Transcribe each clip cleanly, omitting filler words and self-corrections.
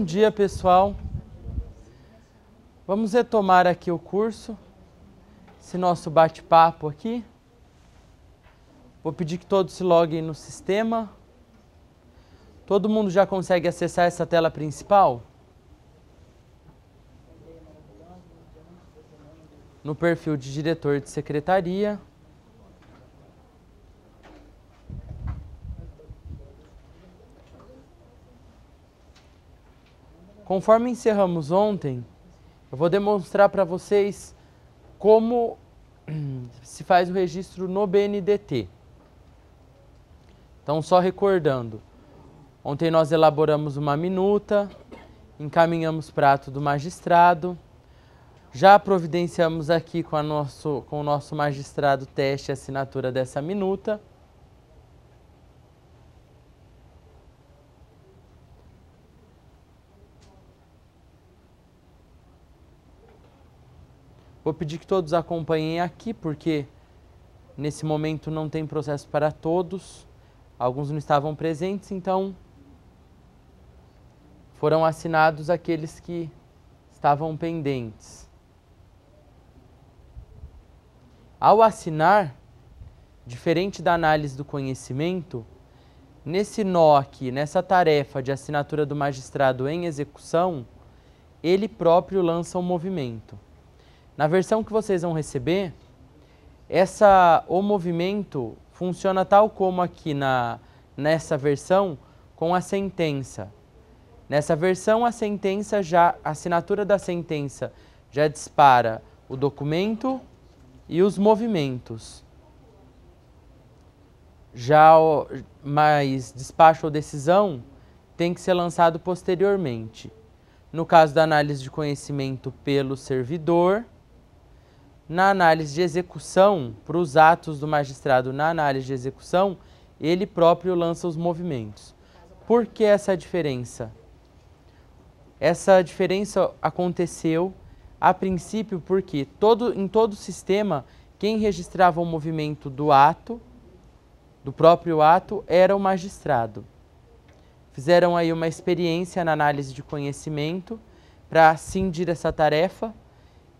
Bom dia, pessoal. Vamos retomar aqui o curso, esse nosso bate-papo aqui. Vou pedir que todos se loguem no sistema. Todo mundo já consegue acessar essa tela principal? No perfil de diretor de secretaria. Conforme encerramos ontem, eu vou demonstrar para vocês como se faz o registro no BNDT. Então, só recordando, ontem nós elaboramos uma minuta, encaminhamos para ato do magistrado, já providenciamos aqui com o nosso magistrado teste a assinatura dessa minuta. Vou pedir que todos acompanhem aqui, porque nesse momento não tem processo para todos. Alguns não estavam presentes, então foram assinados aqueles que estavam pendentes. Ao assinar, diferente da análise do conhecimento, nesse nó aqui, nessa tarefa de assinatura do magistrado em execução, ele próprio lança um movimento. Na versão que vocês vão receber, o movimento funciona tal como aqui nessa versão com a sentença. Nessa versão, a assinatura da sentença já dispara o documento e os movimentos. Mas despacho ou decisão tem que ser lançado posteriormente. No caso da análise de conhecimento pelo servidor, na análise de execução, para os atos do magistrado na análise de execução, ele próprio lança os movimentos. Por que essa diferença? Essa diferença aconteceu, a princípio, porque em todo sistema, quem registrava o movimento do próprio ato, era o magistrado. Fizeram aí uma experiência na análise de conhecimento para cindir essa tarefa,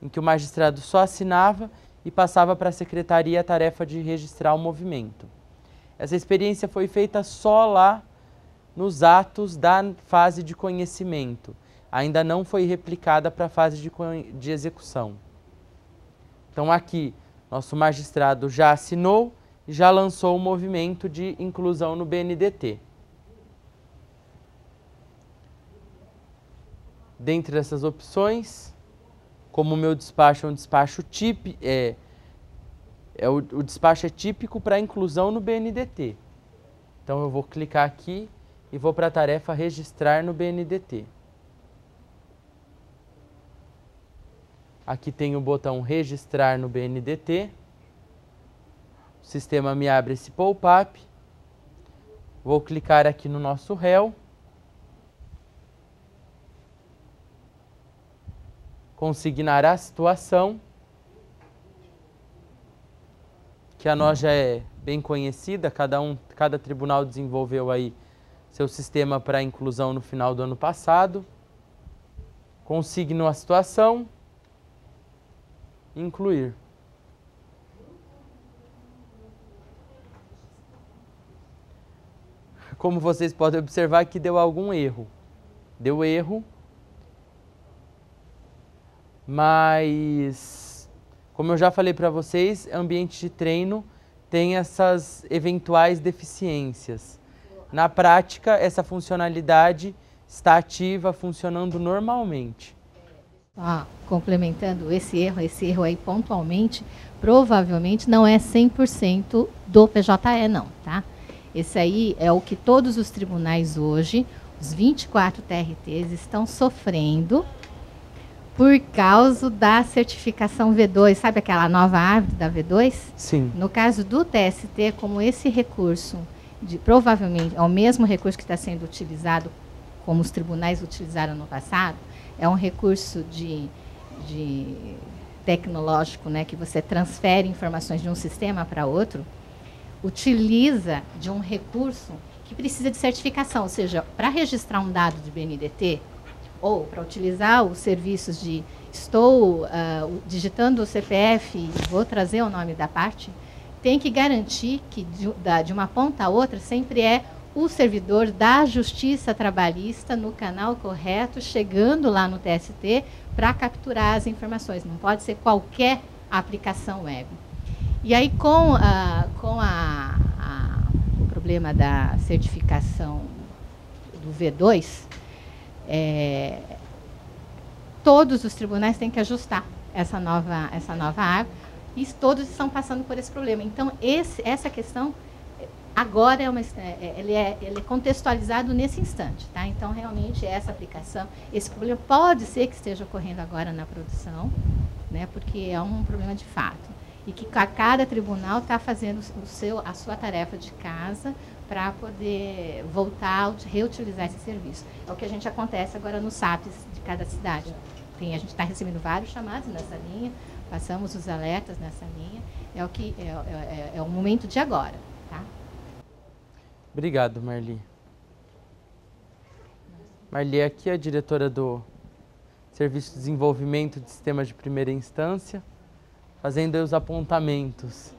em que o magistrado só assinava e passava para a secretaria a tarefa de registrar o movimento. Essa experiência foi feita só lá nos atos da fase de conhecimento. Ainda não foi replicada para a fase de execução. Então aqui, nosso magistrado já assinou e já lançou o movimento de inclusão no BNDT. Dentre essas opções, como o meu despacho é um despacho típico, o despacho é típico para inclusão no BNDT. Então eu vou clicar aqui e vou para a tarefa registrar no BNDT. Aqui tem o botão registrar no BNDT. O sistema me abre esse pop-up. Vou clicar aqui no nosso réu. Consignar a situação, que a nós já é bem conhecida, cada tribunal desenvolveu aí seu sistema para inclusão no final do ano passado. Consigno a situação, incluir. Como vocês podem observar, que deu algum erro. Deu erro. Mas, como eu já falei para vocês, ambiente de treino tem essas eventuais deficiências. Na prática, essa funcionalidade está ativa, funcionando normalmente. Complementando esse erro aí pontualmente, provavelmente não é 100% do PJE não, tá? Esse aí é o que todos os tribunais hoje, os 24 TRTs, estão sofrendo por causa da certificação V2, sabe aquela nova árvore da V2? Sim. No caso do TST, como esse recurso, provavelmente é o mesmo recurso que está sendo utilizado, como os tribunais utilizaram no passado, é um recurso de tecnológico, né, que você transfere informações de um sistema para outro, utiliza de um recurso que precisa de certificação, ou seja, para registrar um dado de BNDT, ou para utilizar os serviços de estou digitando o CPF e vou trazer o nome da parte, tem que garantir que de uma ponta a outra sempre é o servidor da Justiça Trabalhista no canal correto, chegando lá no TST para capturar as informações. Não pode ser qualquer aplicação web. E aí, com o problema da certificação do V2, todos os tribunais têm que ajustar essa nova área, e todos estão passando por esse problema. Então, essa questão agora ele é contextualizado nesse instante, tá? Então, realmente, essa aplicação, esse problema pode ser que esteja ocorrendo agora na produção, né? Porque é um problema de fato. E que cada tribunal está fazendo a sua tarefa de casa para poder voltar a reutilizar esse serviço. É o que a gente acontece agora nos SAPs de cada cidade. A gente está recebendo vários chamados nessa linha, passamos os alertas nessa linha. É o momento de agora, tá? Obrigado, Marli. Marli é aqui a diretora do Serviço de Desenvolvimento de Sistemas de Primeira Instância, fazendo aí os apontamentos.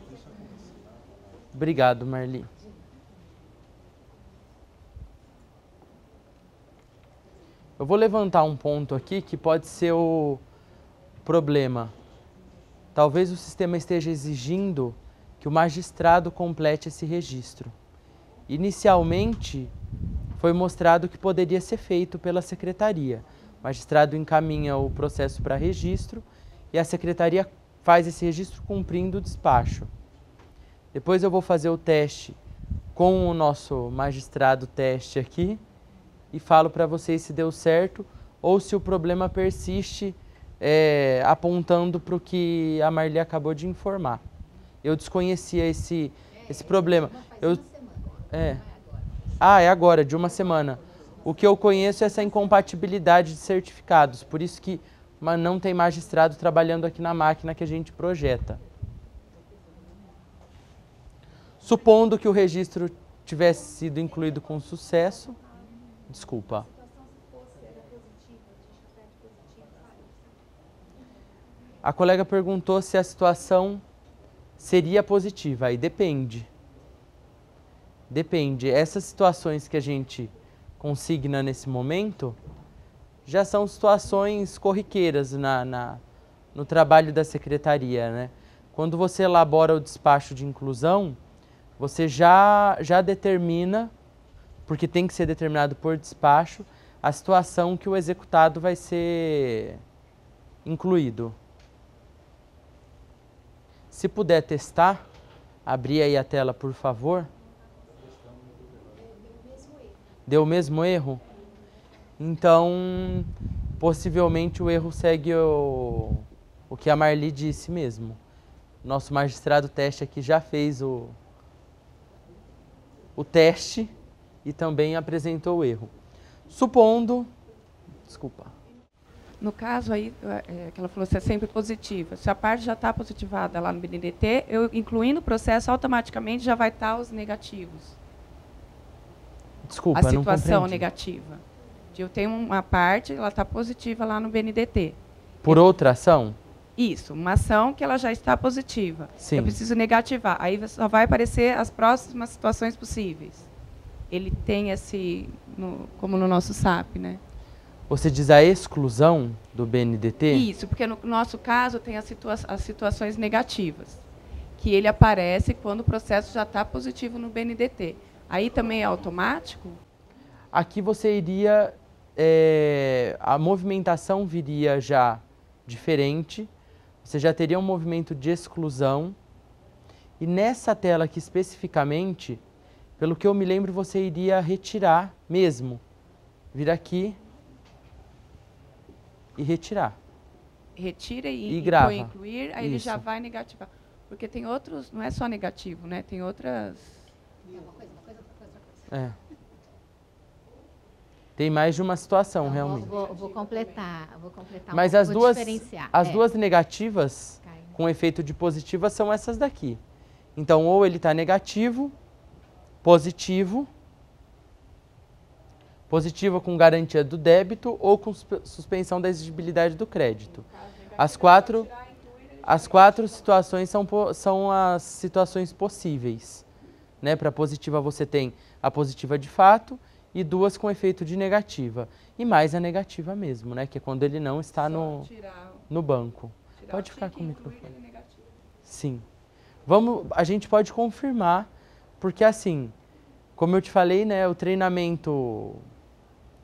Obrigado, Marli. Eu vou levantar um ponto aqui que pode ser o problema. Talvez o sistema esteja exigindo que o magistrado complete esse registro. Inicialmente, foi mostrado que poderia ser feito pela secretaria. O magistrado encaminha o processo para registro e a secretaria faz esse registro cumprindo o despacho. Depois eu vou fazer o teste com o nosso magistrado teste aqui e falo para vocês se deu certo ou se o problema persiste, apontando para o que a Marli acabou de informar. Eu desconhecia esse problema. É agora, de uma semana. O que eu conheço é essa incompatibilidade de certificados, por isso que não tem magistrado trabalhando aqui na máquina que a gente projeta. Supondo que o registro tivesse sido incluído com sucesso, desculpa. A colega perguntou se a situação seria positiva, aí depende. Depende. Essas situações que a gente consigna nesse momento já são situações corriqueiras no trabalho da secretaria, né? Quando você elabora o despacho de inclusão, você já determina, porque tem que ser determinado por despacho, a situação que o executado vai ser incluído. Se puder testar, abrir aí a tela, por favor. Deu o mesmo erro? Então, possivelmente o erro segue o que a Marli disse mesmo. Nosso magistrado teste aqui já fez o teste e também apresentou o erro. Supondo... Desculpa. No caso aí, que ela falou, se é sempre positiva. Se a parte já está positivada lá no BNDT, eu incluindo o processo, automaticamente já vai estar os negativos. Desculpa, a situação não negativa. Eu tenho uma parte, ela está positiva lá no BNDT. Por outra ação? Isso, uma ação que ela já está positiva. Sim. Eu preciso negativar. Aí só vai aparecer as próximas situações possíveis. Ele tem como no nosso SAP, né? Você diz a exclusão do BNDT? Isso, porque no nosso caso tem as situações negativas, que ele aparece quando o processo já está positivo no BNDT. Aí também é automático? Aqui você iria... a movimentação viria já diferente. Você já teria um movimento de exclusão. E nessa tela aqui especificamente, pelo que eu me lembro, você iria retirar mesmo. Vir aqui e retirar. Retira e grava. Põe incluir, aí Isso. ele já vai negativar. Porque tem outros, não é só negativo, né? Tem outras... Tem mais de uma situação, Então, realmente. Vou completar. Mas as duas negativas, com efeito de positiva, são essas daqui. Então, ou ele está negativo, positivo. Positiva com garantia do débito ou com suspensão da exigibilidade do crédito. As quatro situações são as situações possíveis. Né? Para positiva você tem a positiva de fato e 2 com efeito de negativa. E mais a negativa mesmo, né? Que é quando ele não está no banco. Pode ficar com o microfone. Sim. A gente pode confirmar, porque assim, como eu te falei, né, o treinamento,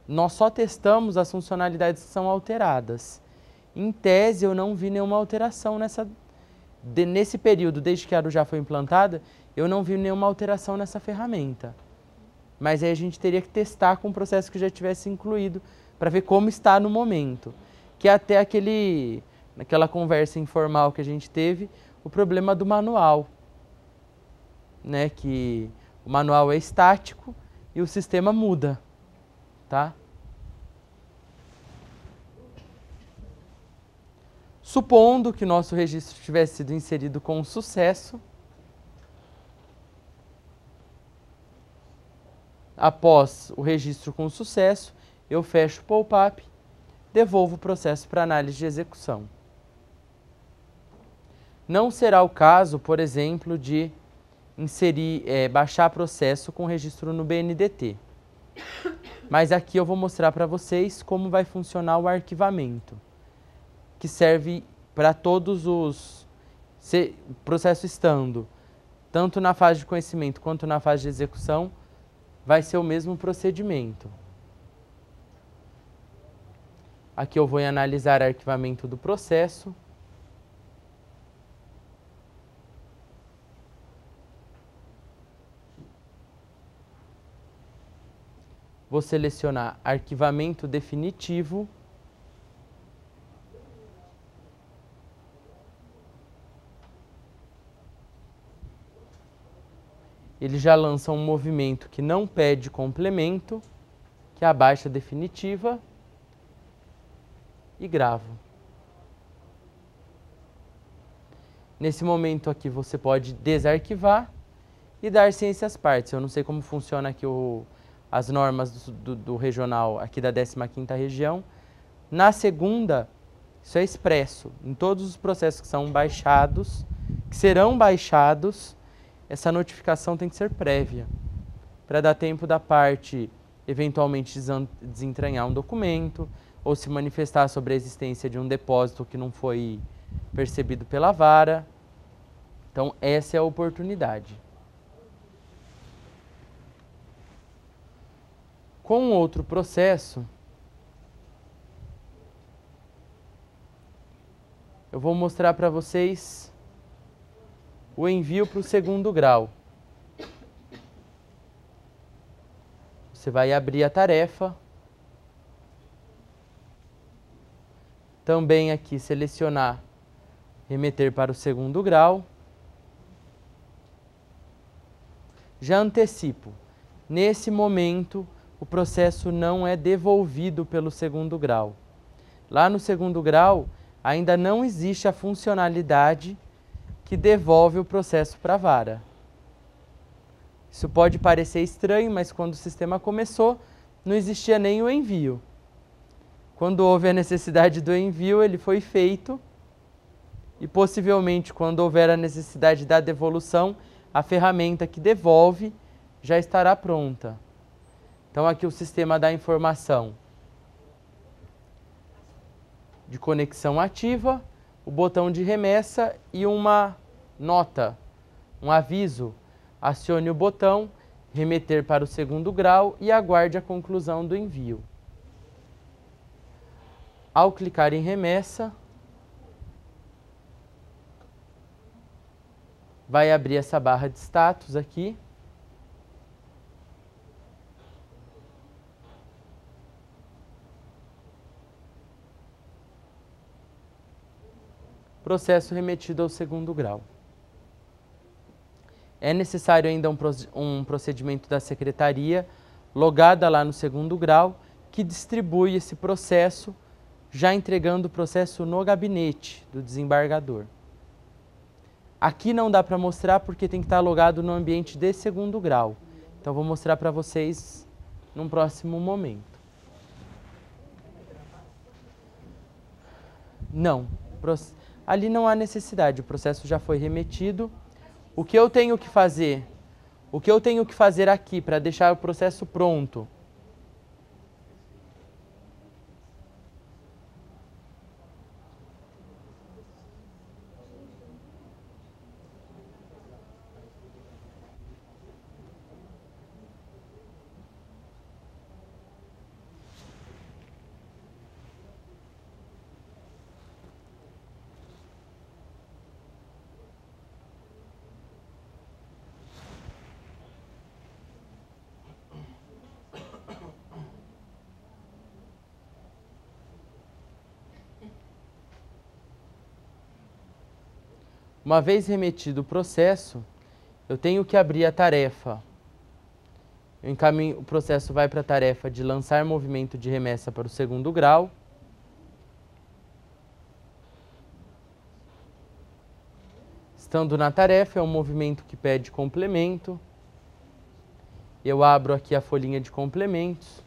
nós só testamos as funcionalidades que são alteradas. Em tese, eu não vi nenhuma alteração nesse período, desde que a Arujá foi implantada, eu não vi nenhuma alteração nessa ferramenta. Mas aí a gente teria que testar com um processo que já tivesse incluído, para ver como está no momento. Que é até naquela conversa informal que a gente teve, o problema do manual, né? Que o manual é estático e o sistema muda, tá? Supondo que nosso registro tivesse sido inserido com sucesso, após o registro com sucesso, eu fecho o pop-up, devolvo o processo para análise de execução. Não será o caso, por exemplo, de baixar processo com registro no BNDT. Mas aqui eu vou mostrar para vocês como vai funcionar o arquivamento, que serve para todos o processo estando, tanto na fase de conhecimento quanto na fase de execução, vai ser o mesmo procedimento. Aqui eu vou analisar arquivamento do processo. Vou selecionar arquivamento definitivo. Ele já lança um movimento que não pede complemento, que é a baixa definitiva, e gravo. Nesse momento aqui você pode desarquivar e dar ciência às partes. Eu não sei como funciona aqui as normas do regional aqui da 15ª região. Na segunda, isso é expresso. Em todos os processos que são baixados, que serão baixados, essa notificação tem que ser prévia, para dar tempo da parte eventualmente desentranhar um documento ou se manifestar sobre a existência de um depósito que não foi percebido pela vara. Então, essa é a oportunidade. Com outro processo, eu vou mostrar para vocês o envio para o 2º grau. Você vai abrir a tarefa. Também aqui selecionar remeter para o 2º grau. Já antecipo, nesse momento o processo não é devolvido pelo 2º grau. Lá no 2º grau ainda não existe a funcionalidade que devolve o processo para a vara. Isso pode parecer estranho, mas quando o sistema começou, não existia nem o envio. Quando houve a necessidade do envio, ele foi feito e possivelmente quando houver a necessidade da devolução, a ferramenta que devolve já estará pronta. Então aqui o sistema dá informação de conexão ativa, o botão de remessa e uma nota, um aviso. Acione o botão, remeter para o 2º grau e aguarde a conclusão do envio. Ao clicar em remessa, vai abrir essa barra de status aqui. Processo remetido ao 2º grau. É necessário ainda um procedimento da secretaria, logada lá no 2º grau, que distribui esse processo, já entregando o processo no gabinete do desembargador. Aqui não dá para mostrar porque tem que estar logado no ambiente de 2º grau. Então vou mostrar para vocês num próximo momento. Não, ali não há necessidade, o processo já foi remetido. O que eu tenho que fazer? O que eu tenho que fazer aqui para deixar o processo pronto? Uma vez remetido o processo, eu tenho que abrir a tarefa. O processo vai para a tarefa de lançar movimento de remessa para o segundo grau. Estando na tarefa, é um movimento que pede complemento. Eu abro aqui a folhinha de complementos.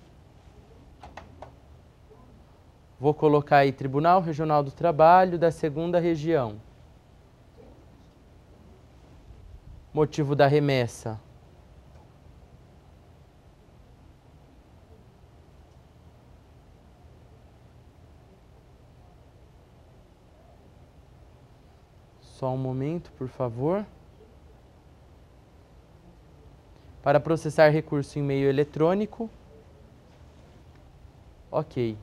Vou colocar aí Tribunal Regional do Trabalho da Segunda Região. Motivo da remessa. Só um momento, por favor. Para processar recurso em meio eletrônico. Ok.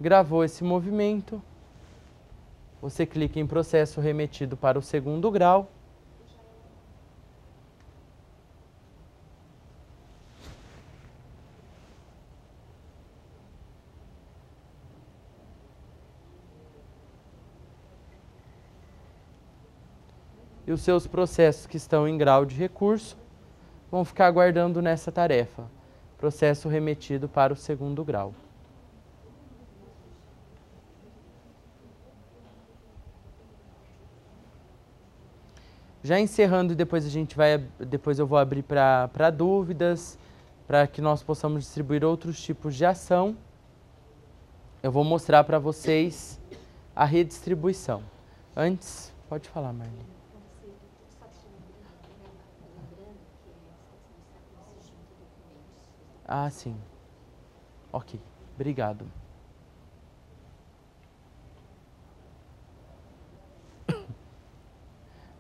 Gravou esse movimento. Você clica em processo remetido para o segundo grau. E os seus processos que estão em grau de recurso vão ficar aguardando nessa tarefa. Processo remetido para o segundo grau. Já encerrando, depois eu vou abrir para dúvidas, para que nós possamos distribuir outros tipos de ação. Eu vou mostrar para vocês a redistribuição. Antes, pode falar, Marli. Ah, sim. Ok, obrigado.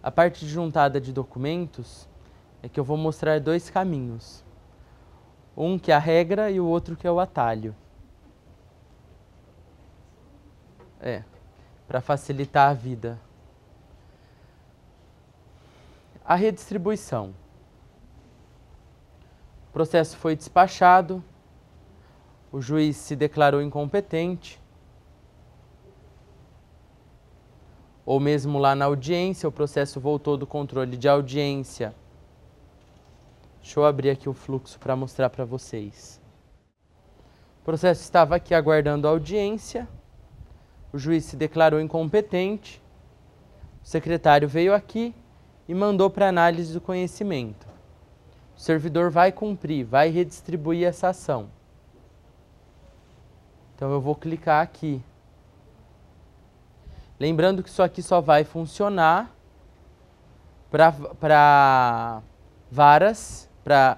A parte de juntada de documentos é que eu vou mostrar dois caminhos. Um que é a regra e o outro que é o atalho. Para facilitar a vida. A redistribuição. O processo foi despachado, o juiz se declarou incompetente, ou mesmo lá na audiência, o processo voltou do controle de audiência. Deixa eu abrir aqui o fluxo para mostrar para vocês. O processo estava aqui aguardando a audiência, o juiz se declarou incompetente, o secretário veio aqui e mandou para análise do conhecimento. O servidor vai cumprir, vai redistribuir essa ação. Então eu vou clicar aqui. Lembrando que isso aqui só vai funcionar para varas, para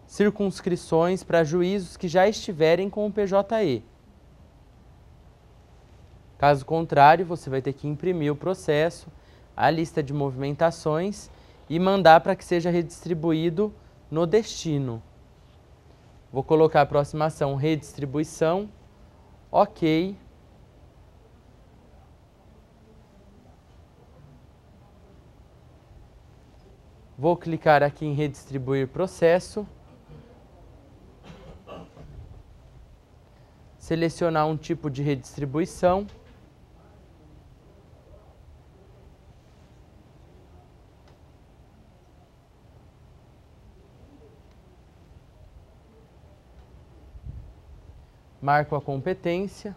circunscrições, para juízos que já estiverem com o PJE. Caso contrário, você vai ter que imprimir o processo, a lista de movimentações e mandar para que seja redistribuído no destino. Vou colocar a próxima ação, redistribuição, ok. Vou clicar aqui em redistribuir processo. Selecionar um tipo de redistribuição. Marco a competência.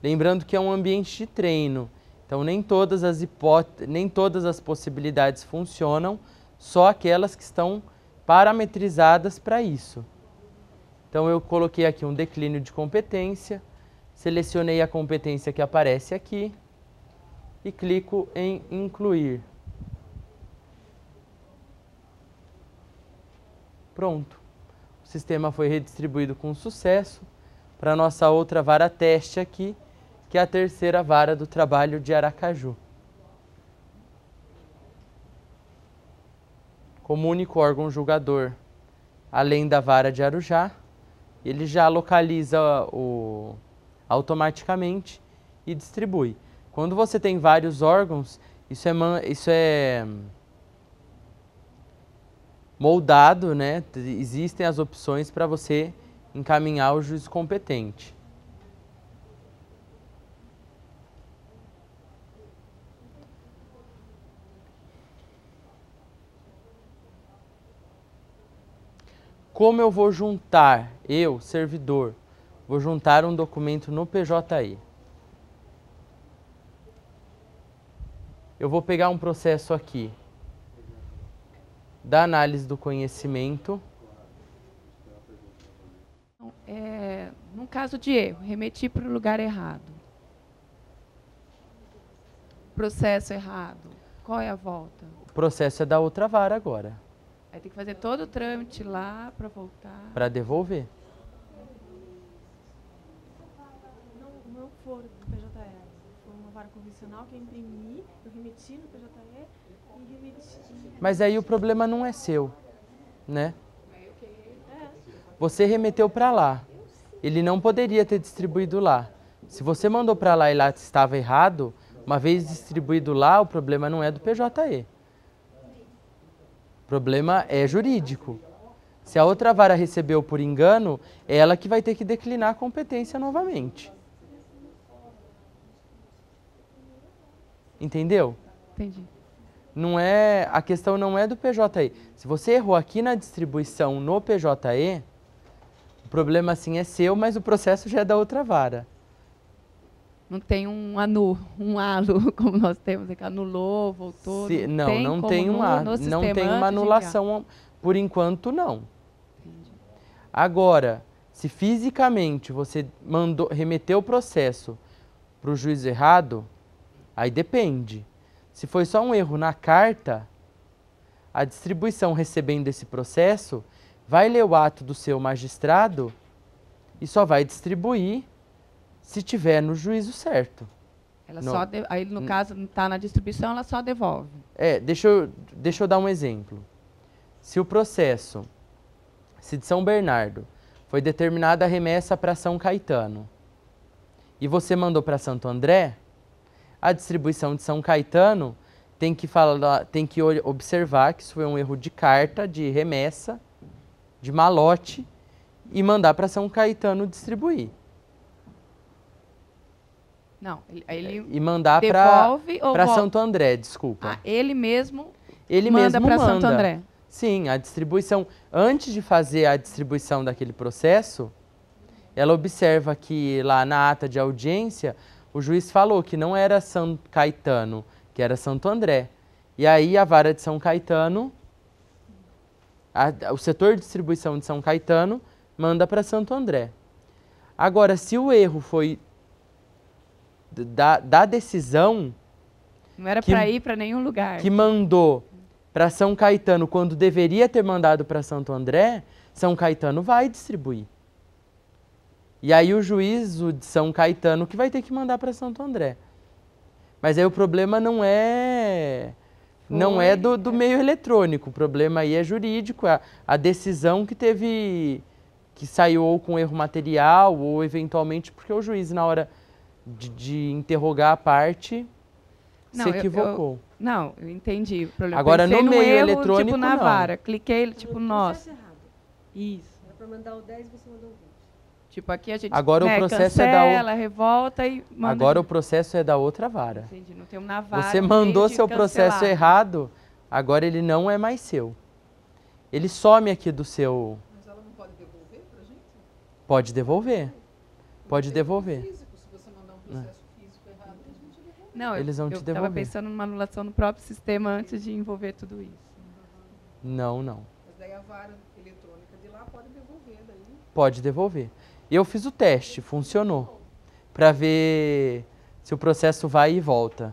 Lembrando que é um ambiente de treino, então nem todas as possibilidades funcionam, só aquelas que estão parametrizadas para isso. Então eu coloquei aqui um declínio de competência, selecionei a competência que aparece aqui e clico em incluir. Pronto. O sistema foi redistribuído com sucesso para a nossa outra vara teste aqui, que é a terceira vara do trabalho de Aracaju. Como único órgão julgador, além da vara de Arujá, ele já localiza automaticamente e distribui. Quando você tem vários órgãos, isso é moldado, né? Existem as opções para você encaminhar o juiz competente. Como eu vou juntar, eu, servidor, vou juntar um documento no PJE? Eu vou pegar um processo aqui da análise do conhecimento. Num caso de erro, remeti para o lugar errado. Processo errado. Qual é a volta? O processo é da outra vara agora. Aí tem que fazer todo o trâmite lá para voltar. Para devolver. Não for do PJE, for uma vara convencional que eu imprimi, eu remeti no PJE e remeti. Mas aí o problema não é seu, né? Você remeteu para lá. Ele não poderia ter distribuído lá. Se você mandou para lá e lá estava errado, uma vez distribuído lá, o problema não é do PJE. O problema é jurídico. Se a outra vara recebeu por engano, é ela que vai ter que declinar a competência novamente. Entendeu? Entendi. A questão não é do PJE. Se você errou aqui na distribuição no PJE, o problema sim é seu, mas o processo já é da outra vara. Não tem um anu, um halo, como nós temos aqui, anulou, voltou. Não tem uma anulação, por enquanto não. Entendi. Agora, se fisicamente você remeteu o processo para o juiz errado, aí depende. Se foi só um erro na carta, a distribuição recebendo esse processo vai ler o ato do seu magistrado e só vai distribuir se tiver no juízo certo. Ela aí, no caso, não está na distribuição, ela só devolve. Deixa eu dar um exemplo. Se o processo, se de São Bernardo, foi determinada a remessa para São Caetano e você mandou para Santo André, a distribuição de São Caetano tem que observar que isso foi um erro de carta, de remessa, de malote, e mandar para São Caetano distribuir. Não, ele e mandar para Santo André, desculpa. Ele mesmo manda para Santo André. Sim, a distribuição, antes de fazer a distribuição daquele processo, ela observa que lá na ata de audiência, o juiz falou que não era São Caetano, que era Santo André. E aí a vara de São Caetano, o setor de distribuição de São Caetano, manda para Santo André. Agora, se o erro foi da decisão... Não era para ir para nenhum lugar. Que mandou para São Caetano quando deveria ter mandado para Santo André, São Caetano vai distribuir. E aí o juízo de São Caetano que vai ter que mandar para Santo André. Mas aí o problema não é do meio eletrônico, o problema aí é jurídico, a decisão que saiu ou com erro material ou eventualmente porque o juiz na hora de interrogar a parte se equivocou. Eu entendi. Agora no meio erro, eletrônico tipo, na não. vara, cliquei, tipo, nossa. Isso. Era para mandar o 10, você mandou o 20. Tipo, aqui a gente agora o processo cancela, revolta e manda. Agora o processo é da outra vara. Entendi, não tem na vara. Você mandou seu processo errado, agora ele não é mais seu. Ele some aqui do seu... Mas ela não pode devolver pra gente? Pode devolver. Pode devolver. Físico, se você mandar um Não, Eles vão te eu estava devolver. pensando numa anulação no próprio sistema antes de envolver tudo isso. Não, não. Mas daí a vara eletrônica de lá pode devolver daí. Pode devolver. Eu fiz o teste, funcionou. Para ver se o processo vai e volta.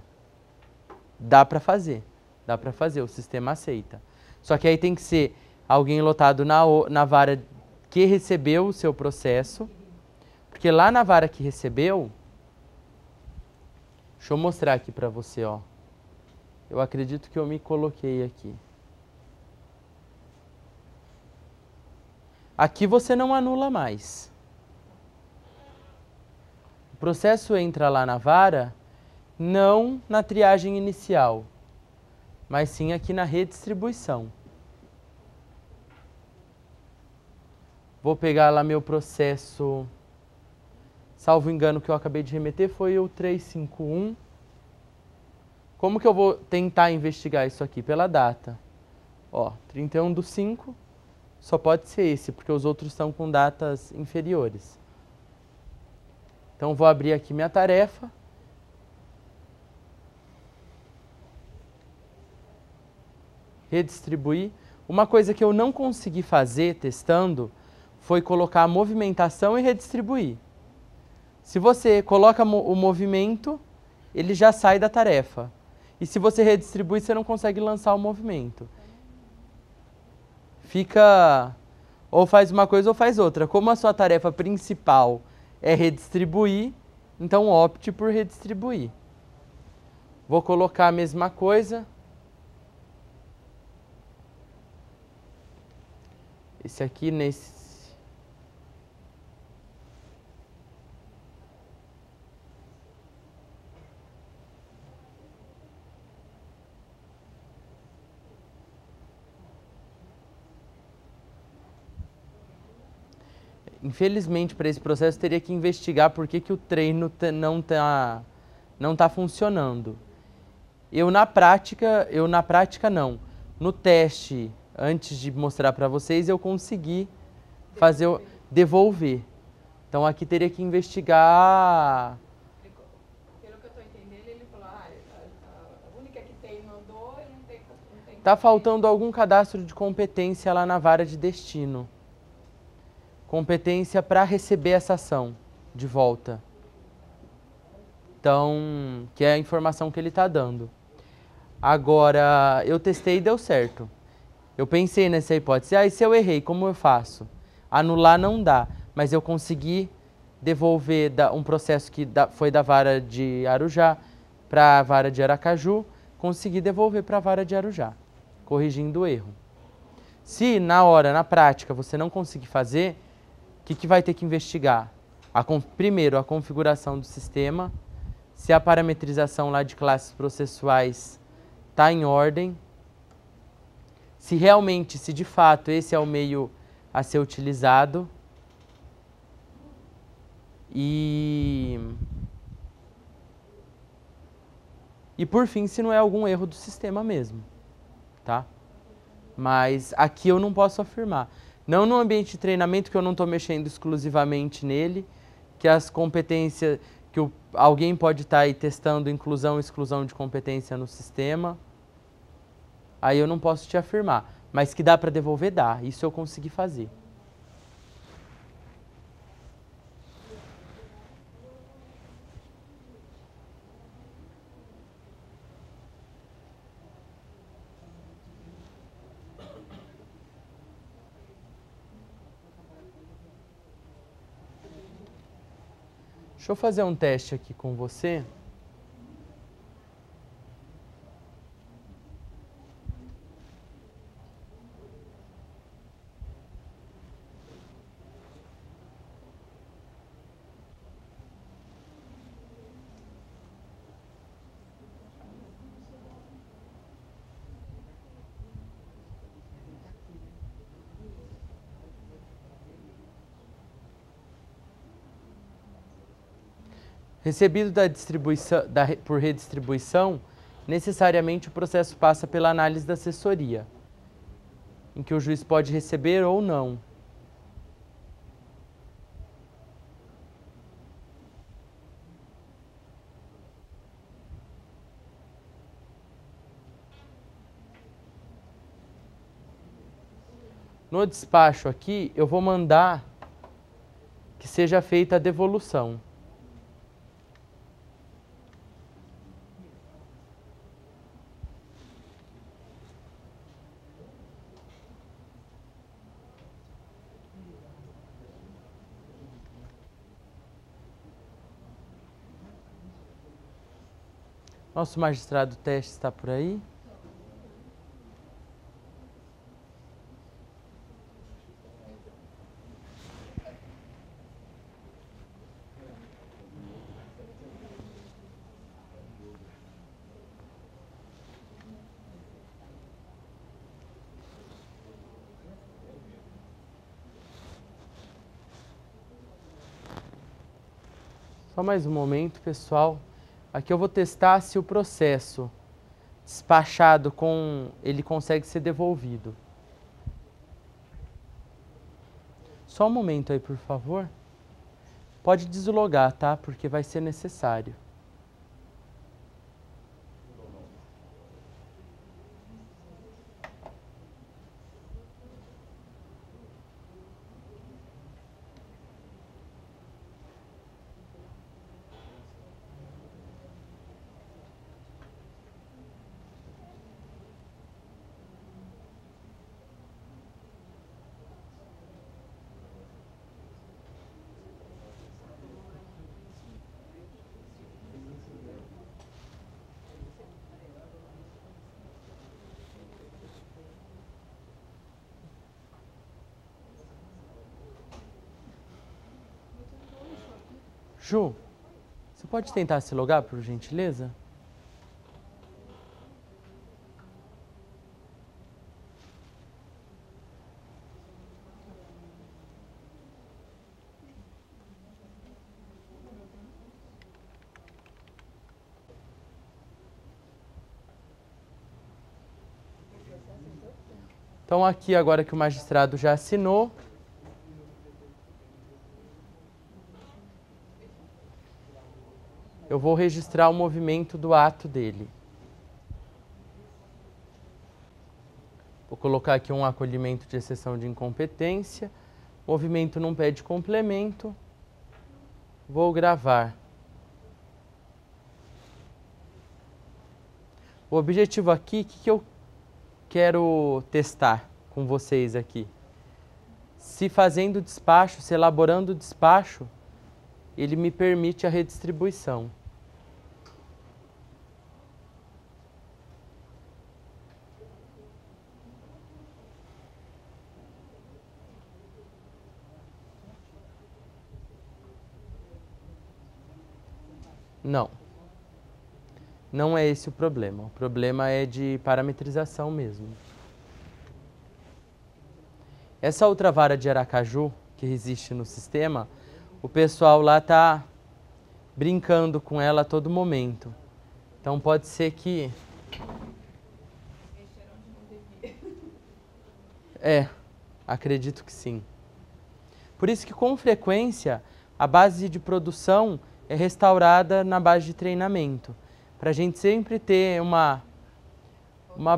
Dá para fazer. Dá para fazer, o sistema aceita. Só que aí tem que ser alguém lotado na vara que recebeu o seu processo. Porque lá na vara que recebeu... Deixa eu mostrar aqui para você, ó. Eu acredito que eu me coloquei aqui. Aqui você não anula mais. O processo entra lá na vara, não na triagem inicial, mas sim aqui na redistribuição. Vou pegar lá meu processo... Salvo engano, que eu acabei de remeter foi o 351. Como que eu vou tentar investigar isso aqui? Pela data. Ó, 31/5, só pode ser esse, porque os outros estão com datas inferiores. Então, vou abrir aqui minha tarefa. Redistribuir. Uma coisa que eu não consegui fazer testando foi colocar a movimentação e redistribuir. Se você coloca o movimento, ele já sai da tarefa. E se você redistribui, você não consegue lançar o movimento. Fica... ou faz uma coisa ou faz outra. Como a sua tarefa principal é redistribuir, então opte por redistribuir. Vou colocar a mesma coisa. Esse aqui nesse... Infelizmente, para esse processo, teria que investigar por que o treino não tá funcionando. Na prática não. No teste, antes de mostrar para vocês, eu consegui devolver. Então, aqui teria que investigar... Pelo que eu estou entendendo, ele falou, a única que tem mandou, ele não tem... Tá faltando algum cadastro de competência lá na vara de destino. Competência para receber essa ação de volta. Então, que é a informação que ele está dando. Agora, eu testei e deu certo. Eu pensei nessa hipótese. E se eu errei, como eu faço? Anular não dá, mas eu consegui devolver um processo que foi da vara de Arujá para a vara de Aracaju, consegui devolver para a vara de Arujá, corrigindo o erro. Se na prática, você não conseguir fazer, o que vai ter que investigar? Primeiro, a configuração do sistema, se a parametrização lá de classes processuais está em ordem, se de fato, esse é o meio a ser utilizado e por fim, se não é algum erro do sistema mesmo, tá? Mas aqui eu não posso afirmar. Não no ambiente de treinamento, que eu não estou mexendo exclusivamente nele, que as competências, alguém pode estar aí testando inclusão e exclusão de competência no sistema. Aí eu não posso te afirmar. Mas que dá para devolver, dá. Isso eu consegui fazer. Deixa eu fazer um teste aqui com você. Recebido por redistribuição, necessariamente o processo passa pela análise da assessoria, em que o juiz pode receber ou não. No despacho aqui, eu vou mandar que seja feita a devolução. Nosso magistrado teste está por aí? Só mais um momento, pessoal. Aqui eu vou testar se o processo despachado ele consegue ser devolvido. Só um momento aí, por favor. Pode deslogar, tá? Porque vai ser necessário. Ju, você pode tentar se logar, por gentileza? Então, aqui, agora que o magistrado já assinou, eu vou registrar o movimento do ato dele. Vou colocar aqui um acolhimento de exceção de incompetência. O movimento não pede complemento. Vou gravar. O objetivo aqui, o que eu quero testar com vocês aqui? Se fazendo o despacho, se elaborando o despacho, ele me permite a redistribuição. Não. Não é esse o problema. O problema é de parametrização mesmo. Essa outra vara de Aracaju, que existe no sistema, o pessoal lá está brincando com ela a todo momento. Então pode ser que... acredito que sim. Por isso que com frequência a base de produção é restaurada na base de treinamento, para a gente sempre ter uma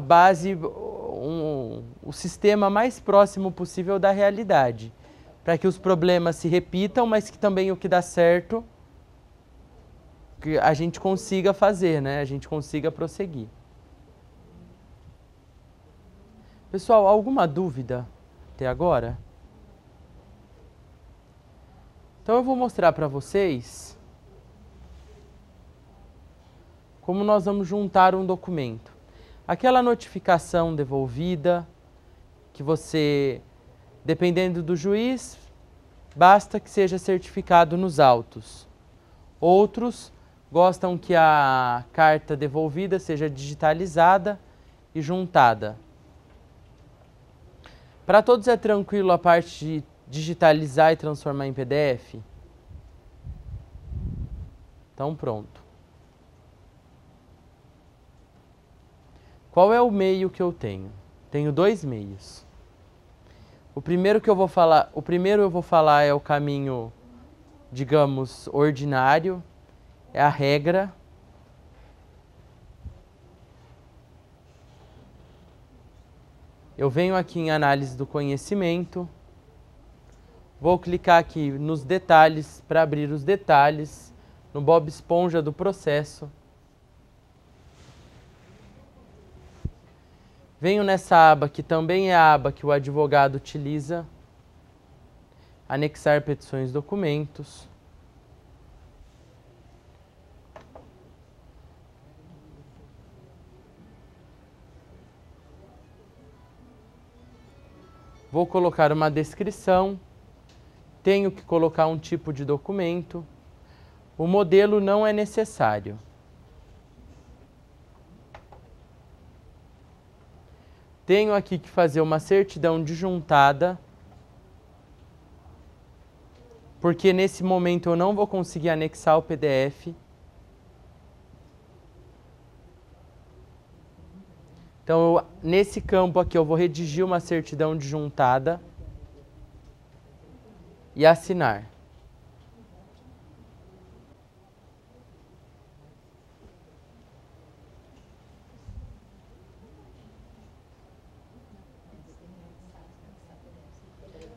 base, o sistema mais próximo possível da realidade, para que os problemas se repitam, mas que também o que dá certo, que a gente consiga fazer, né? A gente consiga prosseguir. Pessoal, alguma dúvida até agora? Então eu vou mostrar para vocês como nós vamos juntar um documento. Aquela notificação devolvida, que você, dependendo do juiz, basta que seja certificado nos autos. Outros gostam que a carta devolvida seja digitalizada e juntada. Para todos é tranquilo a parte de digitalizar e transformar em PDF? Então pronto. Qual é o meio que eu tenho? Tenho dois meios. O primeiro eu vou falar é o caminho, digamos, ordinário, é a regra. Eu venho aqui em análise do conhecimento, vou clicar aqui nos detalhes para abrir os detalhes, no Bob Esponja do processo. Venho nessa aba que também é a aba que o advogado utiliza, anexar petições e documentos. Vou colocar uma descrição, tenho que colocar um tipo de documento, o modelo não é necessário. Tenho aqui que fazer uma certidão de juntada, porque nesse momento eu não vou conseguir anexar o PDF. Então, nesse campo aqui, eu vou redigir uma certidão de juntada e assinar.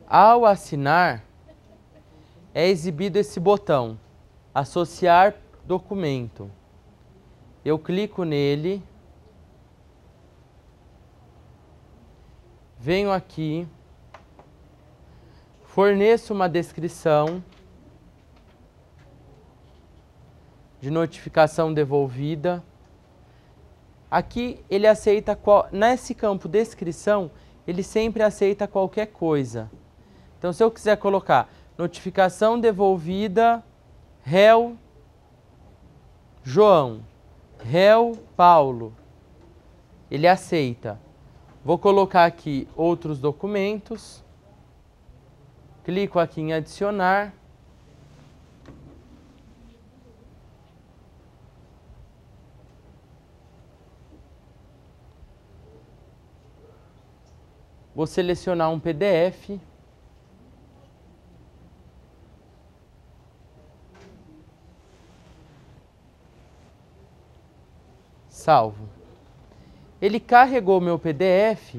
Ao assinar, é exibido esse botão, associar documento. Eu clico nele. Venho aqui, forneço uma descrição de notificação devolvida. Aqui ele aceita, nesse campo descrição, ele sempre aceita qualquer coisa. Então, se eu quiser colocar notificação devolvida, réu João, réu Paulo, ele aceita. Vou colocar aqui outros documentos, clico aqui em adicionar, vou selecionar um PDF, salvo. Ele carregou meu PDF,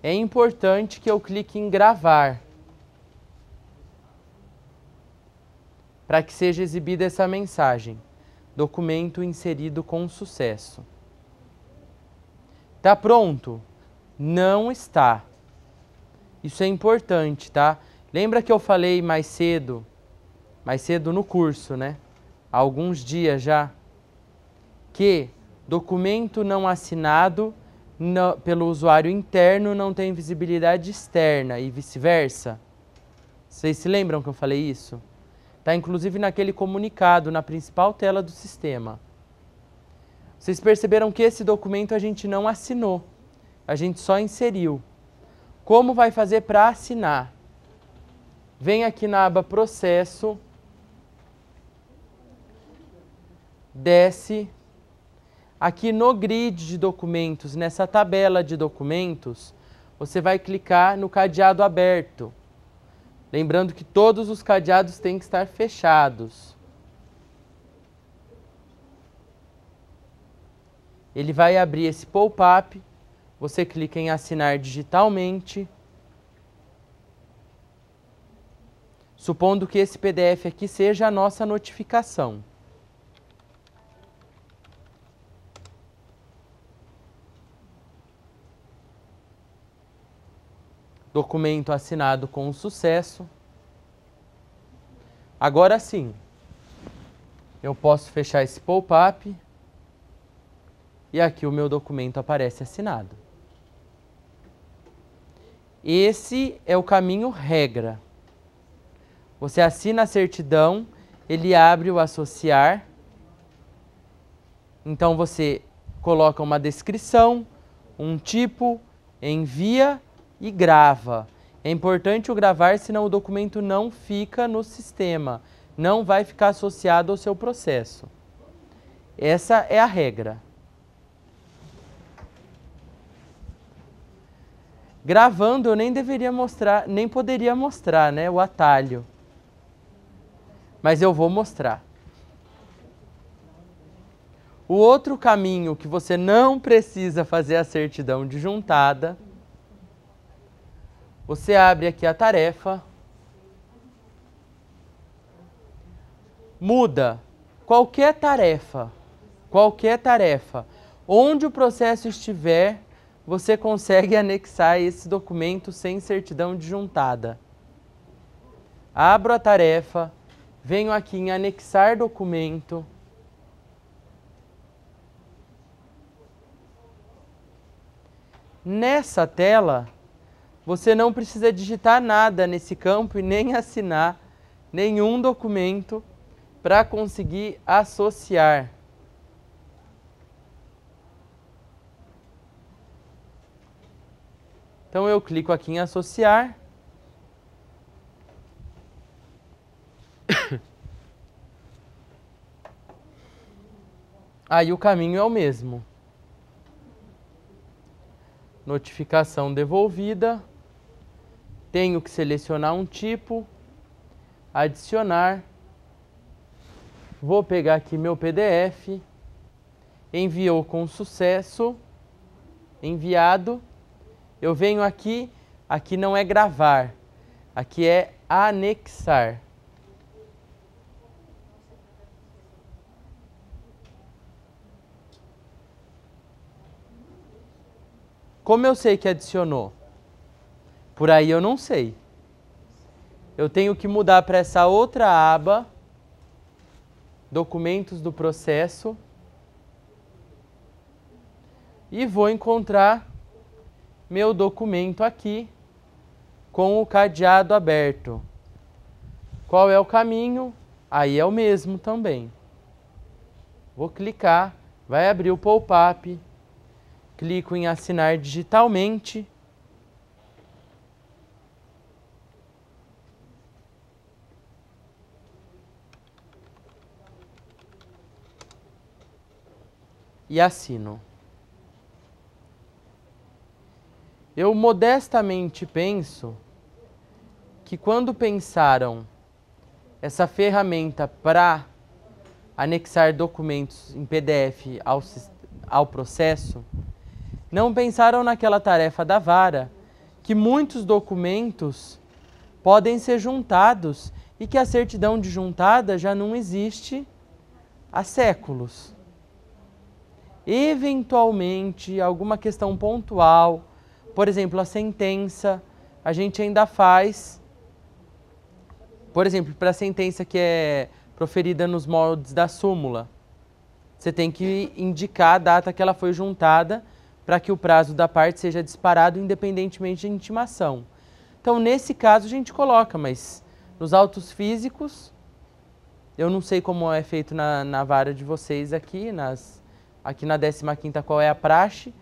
é importante que eu clique em gravar, para que seja exibida essa mensagem, documento inserido com sucesso. Tá pronto? Não está. Isso é importante, tá? Lembra que eu falei mais cedo no curso, né? Há alguns dias já, que documento não assinado pelo usuário interno não tem visibilidade externa e vice-versa. Vocês se lembram que eu falei isso? Está inclusive naquele comunicado, na principal tela do sistema. Vocês perceberam que esse documento a gente não assinou, a gente só inseriu. Como vai fazer para assinar? Vem aqui na aba Processo, desce. Aqui no grid de documentos, nessa tabela de documentos, você vai clicar no cadeado aberto. Lembrando que todos os cadeados têm que estar fechados. Ele vai abrir esse pop-up, você clica em assinar digitalmente. Supondo que esse PDF aqui seja a nossa notificação. Documento assinado com sucesso. Agora sim, eu posso fechar esse pop-up e aqui o meu documento aparece assinado. Esse é o caminho regra. Você assina a certidão, ele abre o associar. Então você coloca uma descrição, um tipo, envia e grava. É importante o gravar, senão o documento não fica no sistema, não vai ficar associado ao seu processo. Essa é a regra. Gravando eu nem deveria mostrar, nem poderia mostrar, né, o atalho. Mas eu vou mostrar. O outro caminho que você não precisa fazer a certidão de juntada, você abre aqui a tarefa, muda qualquer tarefa, onde o processo estiver, você consegue anexar esse documento sem certidão de juntada. Abro a tarefa, venho aqui em anexar documento. Nessa tela, você não precisa digitar nada nesse campo e nem assinar nenhum documento para conseguir associar. Então eu clico aqui em associar. Aí o caminho é o mesmo. Notificação devolvida. Tenho que selecionar um tipo, adicionar. Vou pegar aqui meu PDF. Enviou com sucesso. Enviado. Eu venho aqui, aqui não é gravar, aqui é anexar. Como eu sei que adicionou? Por aí eu não sei. Eu tenho que mudar para essa outra aba, documentos do processo, e vou encontrar meu documento aqui com o cadeado aberto. Qual é o caminho? Aí é o mesmo também. Vou clicar, vai abrir o pop-up, clico em assinar digitalmente. E assino. Eu modestamente penso que quando pensaram essa ferramenta para anexar documentos em PDF ao processo, não pensaram naquela tarefa da vara, que muitos documentos podem ser juntados e que a certidão de juntada já não existe há séculos. Eventualmente, alguma questão pontual, por exemplo, a sentença, a gente ainda faz, por exemplo, para a sentença que é proferida nos moldes da súmula, você tem que indicar a data que ela foi juntada para que o prazo da parte seja disparado independentemente de intimação. Então, nesse caso, a gente coloca, mas nos autos físicos, eu não sei como é feito na vara de vocês aqui, aqui na 15ª qual é a praxe,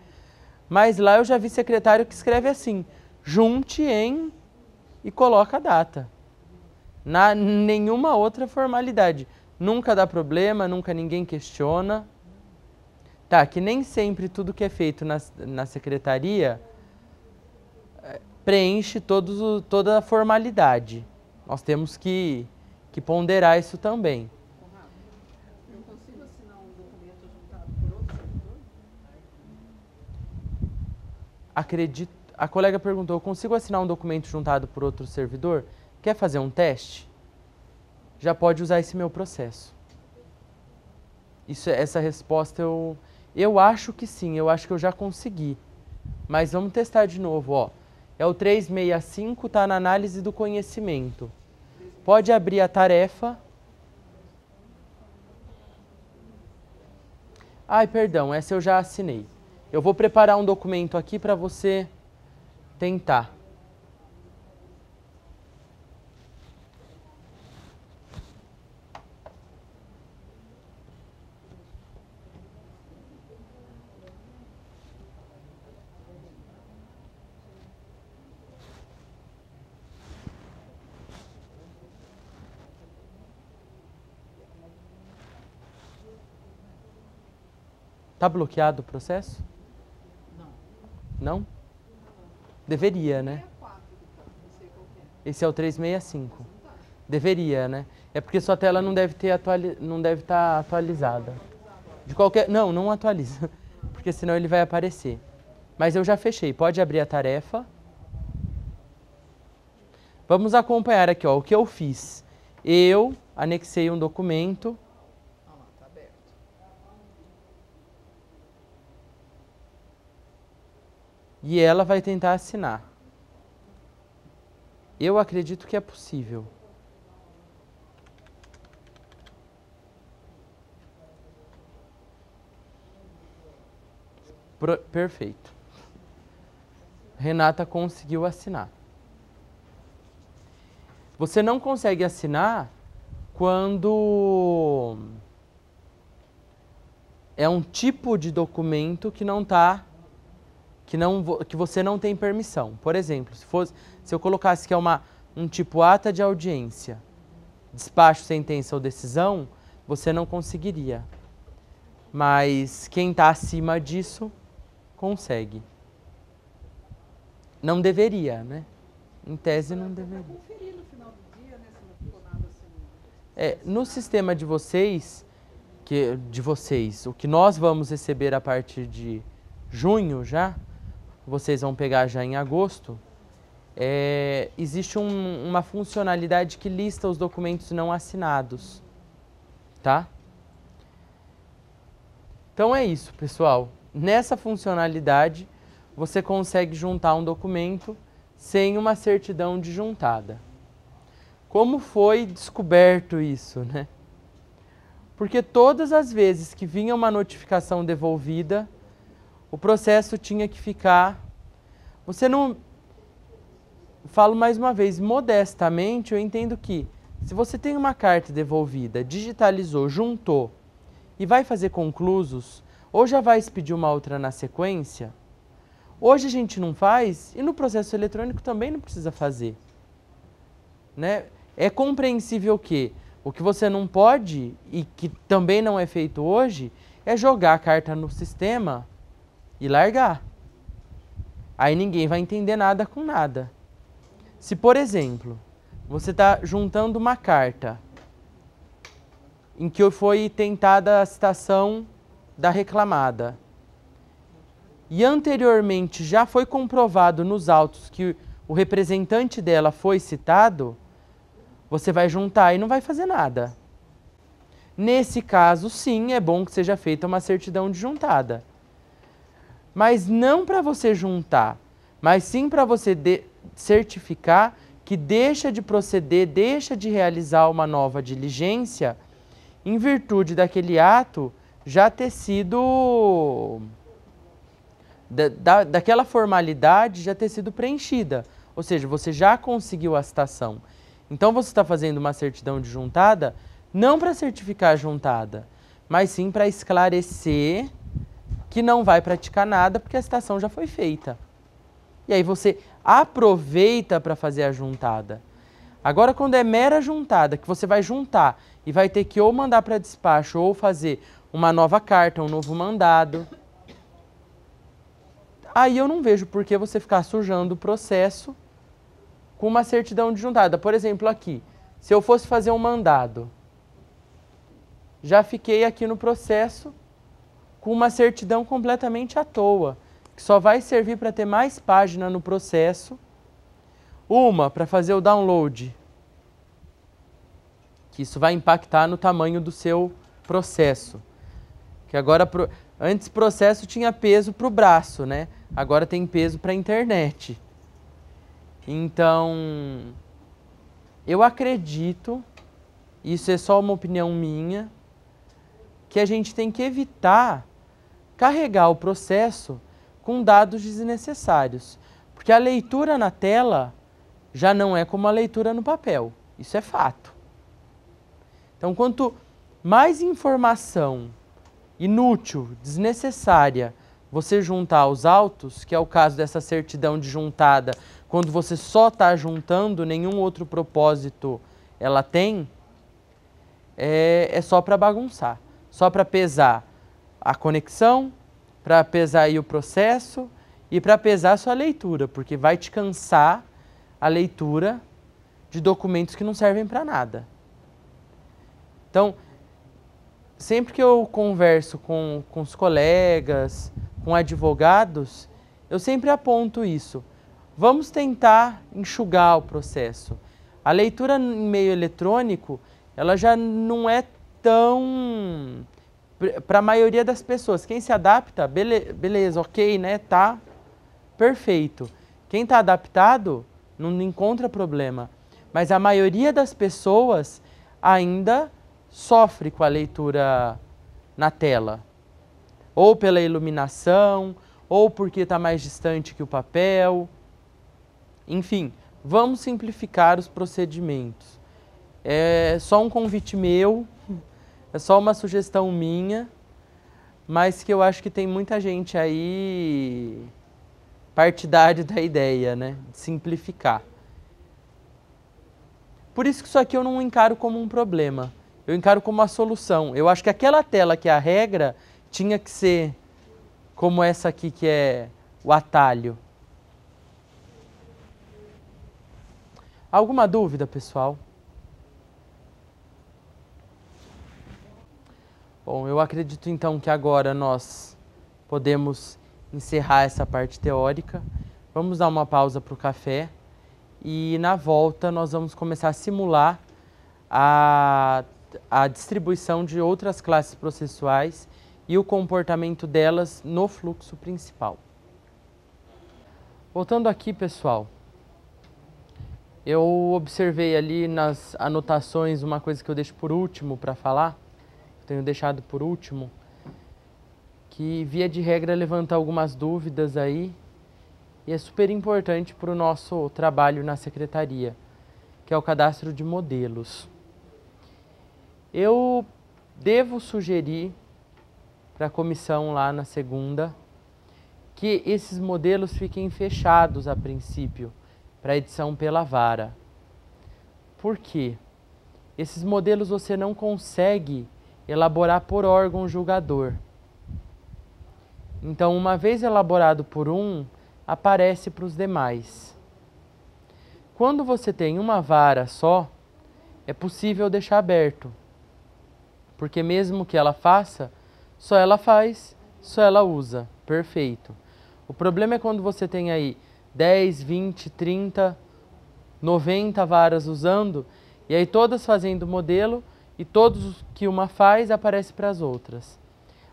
mas lá eu já vi secretário que escreve assim, junte em e coloca a data. Nenhuma outra formalidade. Nunca dá problema, nunca ninguém questiona. Tá, que nem sempre tudo que é feito na secretaria preenche toda a formalidade. Nós temos que ponderar isso também. Eu consigo assinar um documento juntado por outro servidor? A colega perguntou, eu consigo assinar um documento juntado por outro servidor? Quer fazer um teste? Já pode usar esse meu processo. Essa resposta eu acho que sim, eu acho que eu já consegui. Mas vamos testar de novo, ó. É o 365, está na análise do conhecimento. Pode abrir a tarefa. Ai, perdão, essa eu já assinei. Eu vou preparar um documento aqui para você tentar. Tá bloqueado o processo? Não? Deveria, né? Esse é o 365. Deveria, né? É porque sua tela não deve estar atualizada. De qualquer... Não, não atualiza, porque senão ele vai aparecer. Mas eu já fechei, pode abrir a tarefa. Vamos acompanhar aqui, ó, o que eu fiz. Eu anexei um documento. Olha lá, tá aberto. E ela vai tentar assinar. Eu acredito que é possível. Perfeito. Renata conseguiu assinar. Você não consegue assinar quando é um tipo de documento que não está, que você não tem permissão. Por exemplo, se eu colocasse que é um tipo ata de audiência, despacho, sentença ou decisão, você não conseguiria. Mas quem está acima disso consegue. Não deveria, né? Em tese não deveria. Conferir no final do dia, né, se não ficou nada assim. No sistema de vocês, o que nós vamos receber a partir de junho já, vocês vão pegar já em agosto, existe uma funcionalidade que lista os documentos não assinados, tá? Então é isso, pessoal. Nessa funcionalidade, você consegue juntar um documento sem uma certidão de juntada. Como foi descoberto isso, né? Porque todas as vezes que vinha uma notificação devolvida, o processo tinha que ficar... Você não... Falo mais uma vez, modestamente, eu entendo que se você tem uma carta devolvida, digitalizou, juntou e vai fazer conclusos, ou já vai expedir uma outra na sequência, hoje a gente não faz e no processo eletrônico também não precisa fazer. Né? É compreensível que o que você não pode e que também não é feito hoje é jogar a carta no sistema e largar. Aí ninguém vai entender nada com nada. Se, por exemplo, você está juntando uma carta em que foi tentada a citação da reclamada e anteriormente já foi comprovado nos autos que o representante dela foi citado, você vai juntar e não vai fazer nada. Nesse caso, sim, é bom que seja feita uma certidão de juntada. Mas não para você juntar, mas sim para você certificar que deixa de proceder, deixa de realizar uma nova diligência em virtude daquele ato já ter sido... daquela formalidade já ter sido preenchida. Ou seja, você já conseguiu a citação. Então você está fazendo uma certidão de juntada, não para certificar a juntada, mas sim para esclarecer que não vai praticar nada porque a citação já foi feita. E aí você aproveita para fazer a juntada. Agora, quando é mera juntada, que você vai juntar e vai ter que ou mandar para despacho ou fazer uma nova carta, um novo mandado, aí eu não vejo por que você ficar sujando o processo com uma certidão de juntada. Por exemplo, aqui, se eu fosse fazer um mandado, já fiquei aqui no processo com uma certidão completamente à toa, que só vai servir para ter mais página no processo, uma para fazer o download, que isso vai impactar no tamanho do seu processo. Que agora, antes processo tinha peso para o braço, né? Agora tem peso para a internet. Então, eu acredito, isso é só uma opinião minha, que a gente tem que evitar carregar o processo com dados desnecessários. Porque a leitura na tela já não é como a leitura no papel. Isso é fato. Então, quanto mais informação inútil, desnecessária, você juntar aos autos, que é o caso dessa certidão de juntada, quando você só está juntando, nenhum outro propósito ela tem, é só para bagunçar. Só para pesar a conexão, para pesar aí o processo e para pesar a sua leitura, porque vai te cansar a leitura de documentos que não servem para nada. Então, sempre que eu converso com os colegas, com advogados, eu sempre aponto isso. Vamos tentar enxugar o processo. A leitura em meio eletrônico, ela já não é tão... Para a maioria das pessoas, quem se adapta, beleza, ok, né? Tá perfeito. Quem está adaptado não encontra problema. Mas a maioria das pessoas ainda sofre com a leitura na tela. Ou pela iluminação, ou porque está mais distante que o papel. Enfim, vamos simplificar os procedimentos. É só um convite meu, é só uma sugestão minha, mas que eu acho que tem muita gente aí partidário da ideia, né? De simplificar. Por isso que isso aqui eu não encaro como um problema, eu encaro como uma solução. Eu acho que aquela tela que é a regra tinha que ser como essa aqui que é o atalho. Alguma dúvida, pessoal? Bom, eu acredito então que agora nós podemos encerrar essa parte teórica. Vamos dar uma pausa para o café e na volta nós vamos começar a simular a distribuição de outras classes processuais e o comportamento delas no fluxo principal. Voltando aqui, pessoal, eu observei ali nas anotações uma coisa que eu deixo por último para falar, tenho deixado por último, que via de regra levanta algumas dúvidas aí e é super importante para o nosso trabalho na secretaria, que é o cadastro de modelos. Eu devo sugerir para a comissão lá na segunda que esses modelos fiquem fechados a princípio para edição pela vara. Por quê? Esses modelos você não consegue elaborar por órgão julgador. Então, uma vez elaborado por um, aparece para os demais. Quando você tem uma vara só, é possível deixar aberto, porque mesmo que ela faça, só ela faz, só ela usa. Perfeito. O problema é quando você tem aí 10, 20, 30, 90 varas usando, e aí todas fazendo modelo, e todos que uma faz aparece para as outras.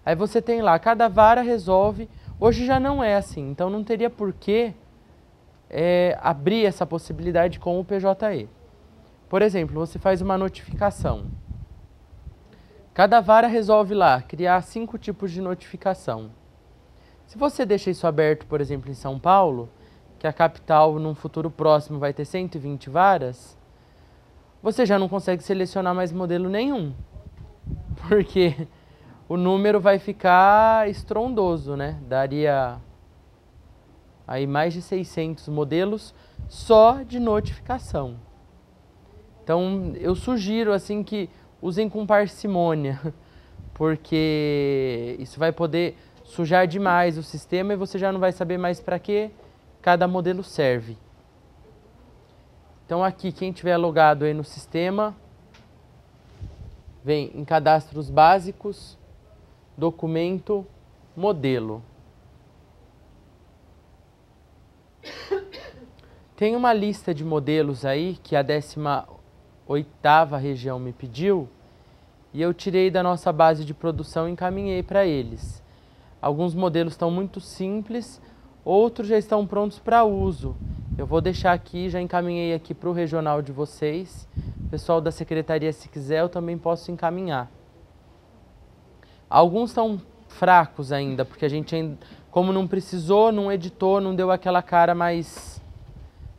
Aí você tem lá, cada vara resolve. Hoje já não é assim, então não teria por que abrir essa possibilidade com o PJE. Por exemplo, você faz uma notificação. Cada vara resolve lá criar 5 tipos de notificação. Se você deixa isso aberto, por exemplo, em São Paulo, que a capital num futuro próximo vai ter 120 varas, você já não consegue selecionar mais modelo nenhum, porque o número vai ficar estrondoso, né? Daria aí mais de 600 modelos só de notificação. Então, eu sugiro assim que usem com parcimônia, porque isso vai poder sujar demais o sistema e você já não vai saber mais para que cada modelo serve. Então aqui, quem tiver logado aí no sistema, vem em cadastros básicos, documento, modelo. Tem uma lista de modelos aí que a 18ª região me pediu e eu tirei da nossa base de produção e encaminhei para eles. Alguns modelos estão muito simples, outros já estão prontos para uso. Eu vou deixar aqui, já encaminhei aqui para o regional de vocês. Pessoal da secretaria, se quiser, eu também posso encaminhar. Alguns estão fracos ainda, porque a gente, como não precisou, não editou, não deu aquela cara mais...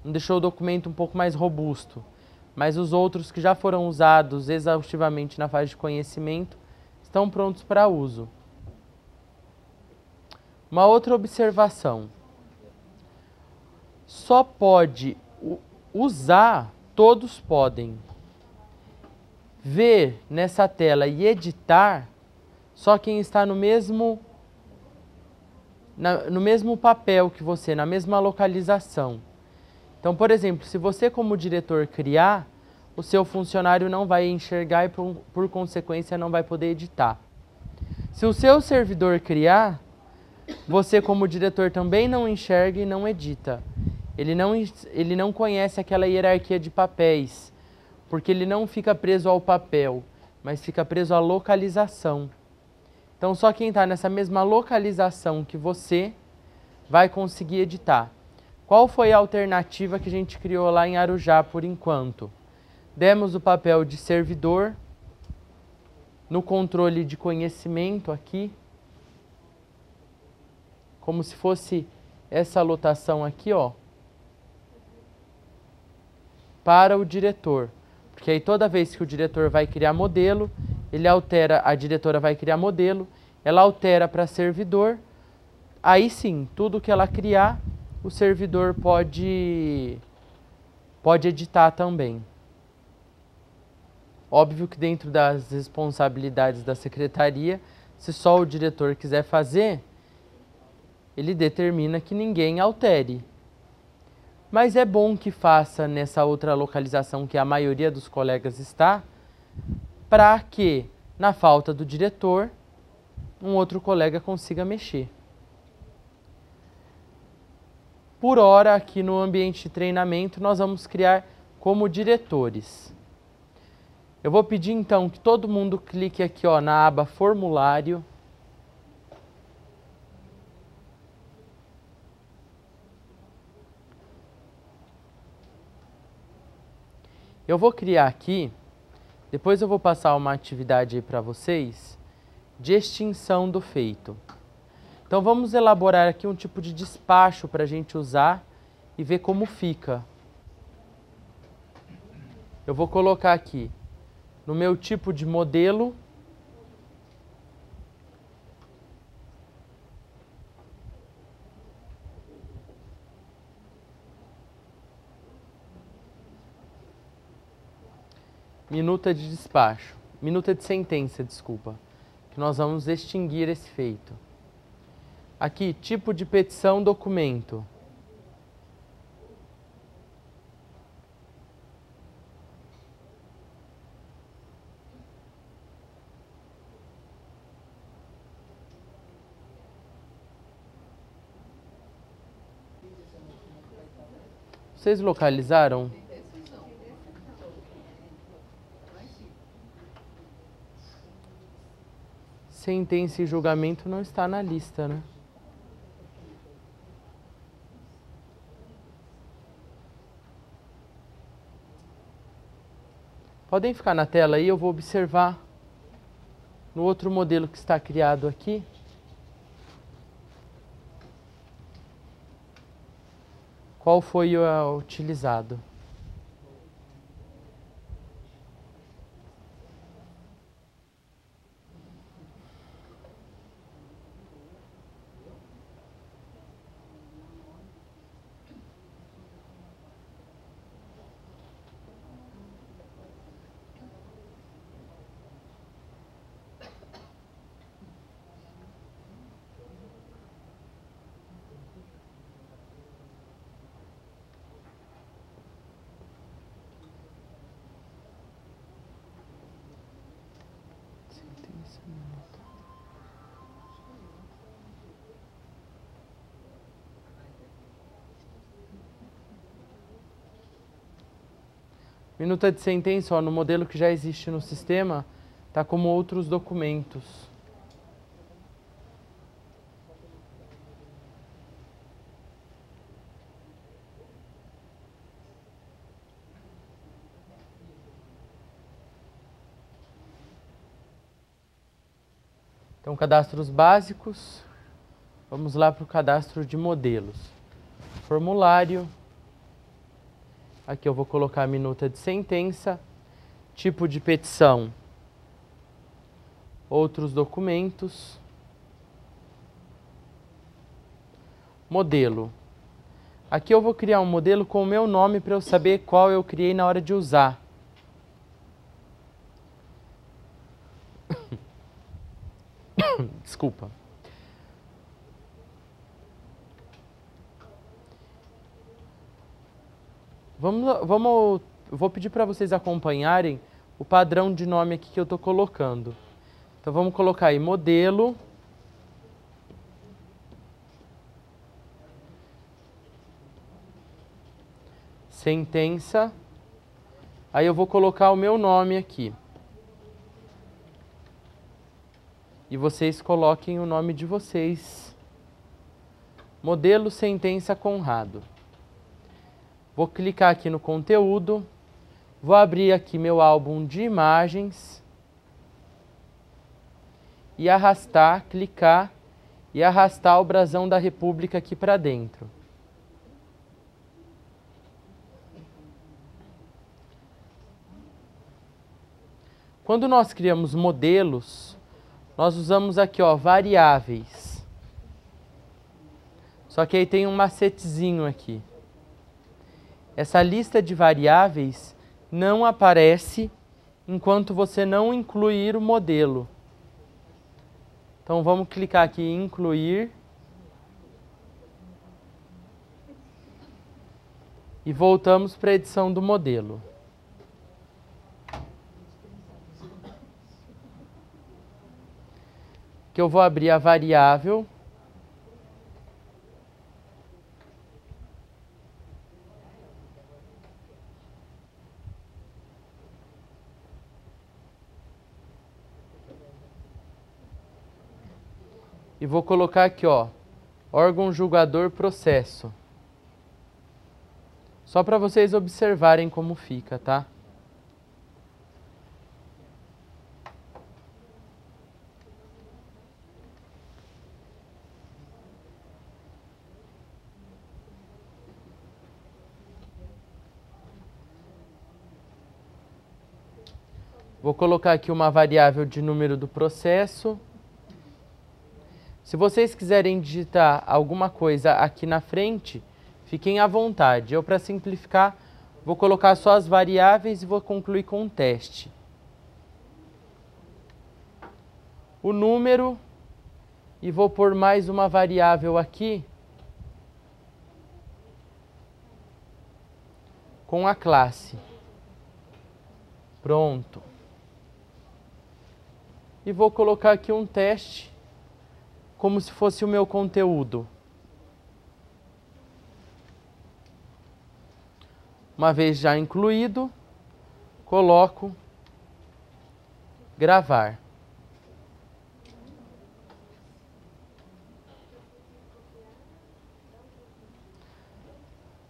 não deixou o documento um pouco mais robusto. Mas os outros que já foram usados exaustivamente na fase de conhecimento estão prontos para uso. Uma outra observação. Só pode usar, todos podem. Ver nessa tela e editar, só quem está no mesmo papel que você, na mesma localização. Então, por exemplo, se você como diretor criar, o seu funcionário não vai enxergar e por consequência não vai poder editar. Se o seu servidor criar, você como diretor também não enxerga e não edita. Ele não conhece aquela hierarquia de papéis, porque ele não fica preso ao papel, mas fica preso à localização. Então só quem está nessa mesma localização que você vai conseguir editar. Qual foi a alternativa que a gente criou lá em Arujá por enquanto? Demos o papel de servidor no controle de conhecimento aqui, como se fosse essa lotação aqui, ó, para o diretor. Porque aí toda vez que o diretor vai criar modelo, ele altera, a diretora vai criar modelo, ela altera para servidor, aí sim, tudo que ela criar, o servidor pode editar também. Óbvio que dentro das responsabilidades da secretaria, se só o diretor quiser fazer, ele determina que ninguém altere. Mas é bom que faça nessa outra localização que a maioria dos colegas está, para que, na falta do diretor, um outro colega consiga mexer. Por hora, aqui no ambiente de treinamento, nós vamos criar como diretores. Eu vou pedir então que todo mundo clique aqui, ó, na aba formulário. Eu vou criar aqui, depois eu vou passar uma atividade aí para vocês, de extinção do feito. Então vamos elaborar aqui um tipo de despacho para a gente usar e ver como fica. Eu vou colocar aqui no meu tipo de modelo, minuta de despacho, minuta de sentença, desculpa, que nós vamos extinguir esse feito. Aqui, tipo de petição, documento. Vocês localizaram? Sentença e julgamento não está na lista, né? Podem ficar na tela aí, eu vou observar no outro modelo que está criado aqui. Qual foi o utilizado? Minuta de sentença, ó, no modelo que já existe no sistema, está como outros documentos. Então, cadastros básicos. Vamos lá para o cadastro de modelos. Formulário. Aqui eu vou colocar a minuta de sentença. Tipo de petição. Outros documentos. Modelo. Aqui eu vou criar um modelo com o meu nome para eu saber qual eu criei na hora de usar. Desculpa. Vou pedir para vocês acompanharem o padrão de nome aqui que eu estou colocando. Então vamos colocar aí modelo. Sentença. Aí eu vou colocar o meu nome aqui. E vocês coloquem o nome de vocês. Modelo Sentença Conrado. Vou clicar aqui no conteúdo. Vou abrir aqui meu álbum de imagens. E arrastar, clicar e arrastar o brasão da República aqui para dentro. Quando nós criamos modelos, nós usamos aqui, ó, variáveis. Só que aí tem um macetezinho aqui. Essa lista de variáveis não aparece enquanto você não incluir o modelo. Então vamos clicar aqui em incluir. E voltamos para a edição do modelo. Que eu vou abrir a variável. E vou colocar aqui, ó, órgão julgador processo. Só para vocês observarem como fica, tá? Vou colocar aqui uma variável de número do processo. Se vocês quiserem digitar alguma coisa aqui na frente, fiquem à vontade. Eu, para simplificar, vou colocar só as variáveis e vou concluir com um teste. O número, e vou pôr mais uma variável aqui com a classe. Pronto. E vou colocar aqui um teste, como se fosse o meu conteúdo. Uma vez já incluído, coloco gravar.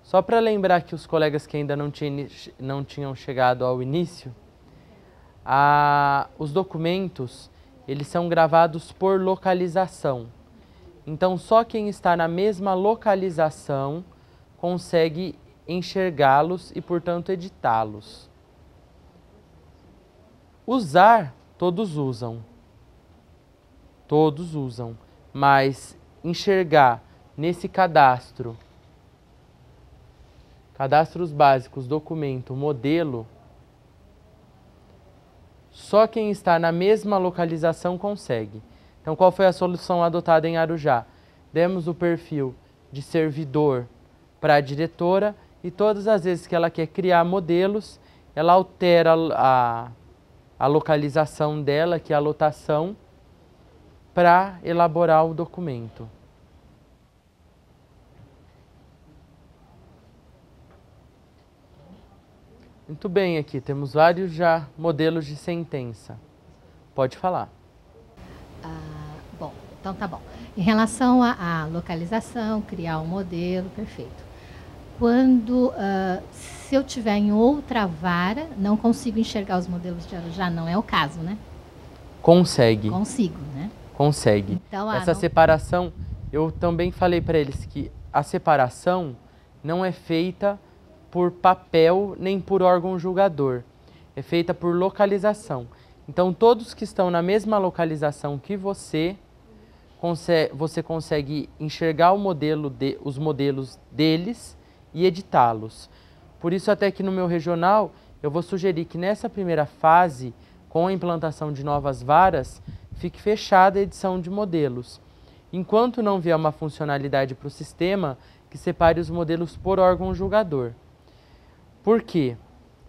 Só para lembrar que os colegas que ainda não tinham chegado ao início, os documentos, eles são gravados por localização. Então, só quem está na mesma localização consegue enxergá-los e, portanto, editá-los. Usar, todos usam. Todos usam. Mas enxergar nesse cadastro, cadastros básicos, documento, modelo, só quem está na mesma localização consegue. Então, qual foi a solução adotada em Arujá? Demos o perfil de servidor para a diretora e todas as vezes que ela quer criar modelos, ela altera a localização dela, que é a lotação, para elaborar o documento. Muito bem, aqui temos vários já modelos de sentença. Pode falar. Bom, então tá bom. Em relação à localização, criar um modelo, perfeito. Quando, se eu tiver em outra vara, não consigo enxergar os modelos de Arujá, não é o caso, né? Consegue. Consigo, né? Consegue. Então, essa separação, eu também falei para eles que a separação não é feita por papel nem por órgão julgador. É feita por localização. Então, todos que estão na mesma localização que você consegue enxergar os modelos deles e editá-los. Por isso, até que no meu regional, eu vou sugerir que nessa primeira fase, com a implantação de novas varas, fique fechada a edição de modelos. Enquanto não vier uma funcionalidade para o sistema, que separe os modelos por órgão julgador. Por quê?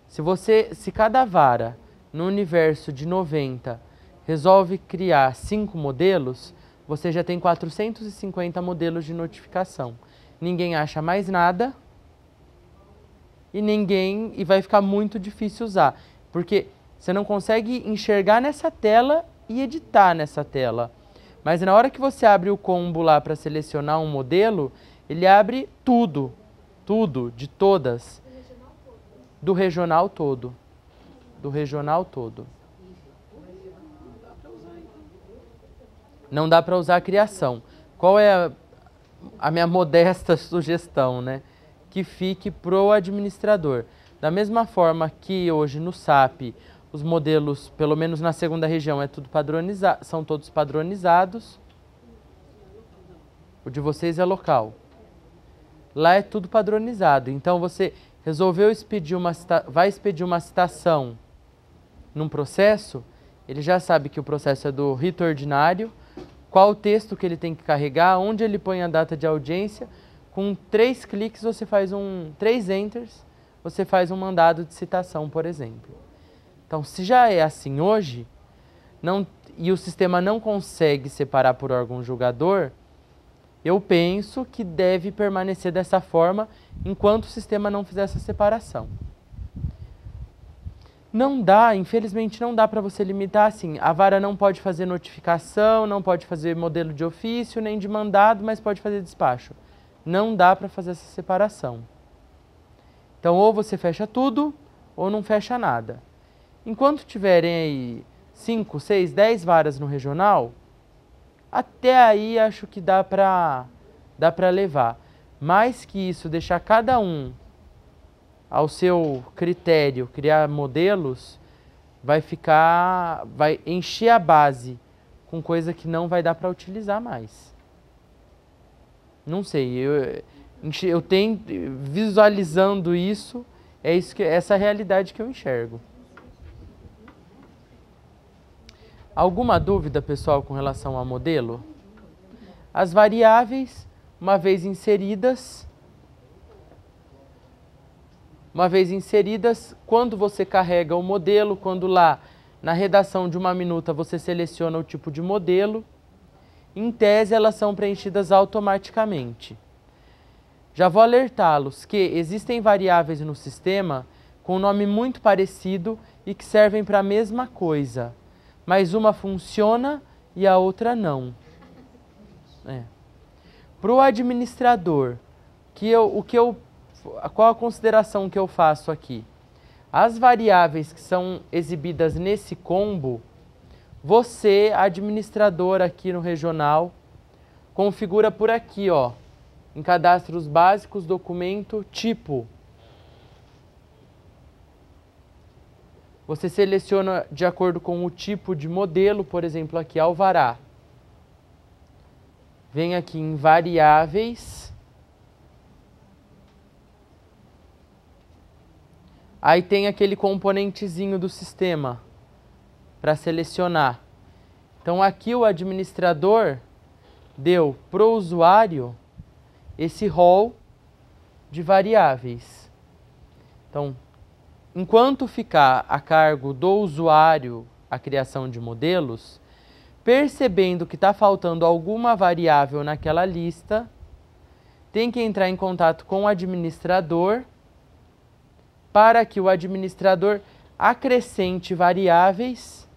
Se cada vara, no universo de 90, resolve criar 5 modelos, você já tem 450 modelos de notificação. Ninguém acha mais nada e vai ficar muito difícil usar, porque você não consegue enxergar nessa tela e editar nessa tela. Mas na hora que você abre o combo lá para selecionar um modelo, ele abre tudo, de todas. Do regional todo. Do regional todo. Não dá para usar a criação. Qual é a minha modesta sugestão, né? Que fique pro administrador. Da mesma forma que hoje no SAP, os modelos, pelo menos na segunda região, são todos padronizados. O de vocês é local. Lá é tudo padronizado. Então você resolveu vai expedir uma citação num processo, ele já sabe que o processo é do rito ordinário, qual o texto que ele tem que carregar, onde ele põe a data de audiência. Com 3 cliques, 3 enters, você faz um mandado de citação, por exemplo. Então, se já é assim hoje, e o sistema não consegue separar por órgão julgador, eu penso que deve permanecer dessa forma enquanto o sistema não fizer essa separação. Não dá, infelizmente não dá para você limitar assim, a vara não pode fazer notificação, não pode fazer modelo de ofício, nem de mandado, mas pode fazer despacho. Não dá para fazer essa separação. Então, ou você fecha tudo, ou não fecha nada. Enquanto tiverem aí 5, 6, 10 varas no regional, até aí acho que dá para levar. Mais que isso, deixar cada um ao seu critério, criar modelos, vai encher a base com coisa que não vai dar para utilizar mais. Não sei, eu tenho, visualizando isso, essa realidade que eu enxergo. Alguma dúvida, pessoal, com relação ao modelo? As variáveis, uma vez inseridas, quando você carrega o modelo, quando lá na redação de uma minuta você seleciona o tipo de modelo, em tese elas são preenchidas automaticamente. Já vou alertá-los que existem variáveis no sistema com nome muito parecido e que servem para a mesma coisa, mas uma funciona e a outra não. Para o administrador, qual a consideração que eu faço aqui? As variáveis que são exibidas nesse combo, você, administrador aqui no regional, configura por aqui, ó, em cadastros básicos, documento, tipo. Você seleciona de acordo com o tipo de modelo, por exemplo, aqui, alvará. Vem aqui em variáveis. Aí tem aquele componentezinho do sistema para selecionar. Então aqui o administrador deu para o usuário esse rol de variáveis. Então, enquanto ficar a cargo do usuário a criação de modelos, percebendo que está faltando alguma variável naquela lista, tem que entrar em contato com o administrador para que o administrador acrescente variáveis,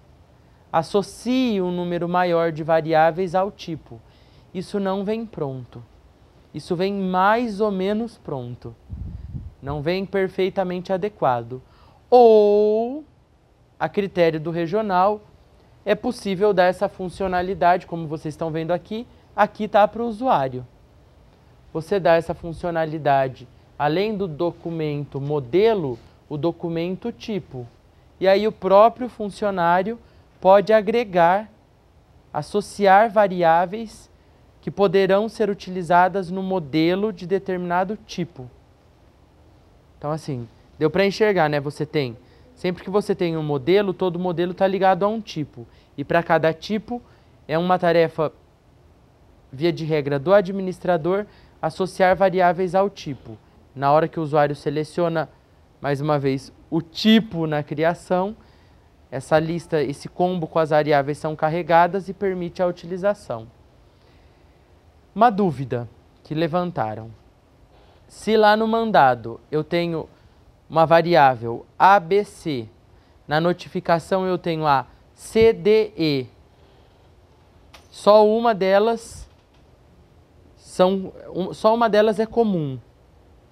associe um número maior de variáveis ao tipo. Isso não vem pronto. Isso vem mais ou menos pronto. Não vem perfeitamente adequado. Ou, a critério do regional, é possível dar essa funcionalidade, como vocês estão vendo aqui está para o usuário. Você dá essa funcionalidade, além do documento modelo, o documento tipo. E aí o próprio funcionário pode agregar, associar variáveis que poderão ser utilizadas no modelo de determinado tipo. Então assim, deu para enxergar, né? Sempre que você tem um modelo, todo modelo está ligado a um tipo. E para cada tipo, é uma tarefa, via de regra, do administrador, associar variáveis ao tipo. Na hora que o usuário seleciona, mais uma vez, o tipo na criação, essa lista, esse combo com as variáveis são carregadas e permite a utilização. Uma dúvida que levantaram. Se lá no mandado eu tenho uma variável ABC, na notificação eu tenho a CDE, só uma delas é comum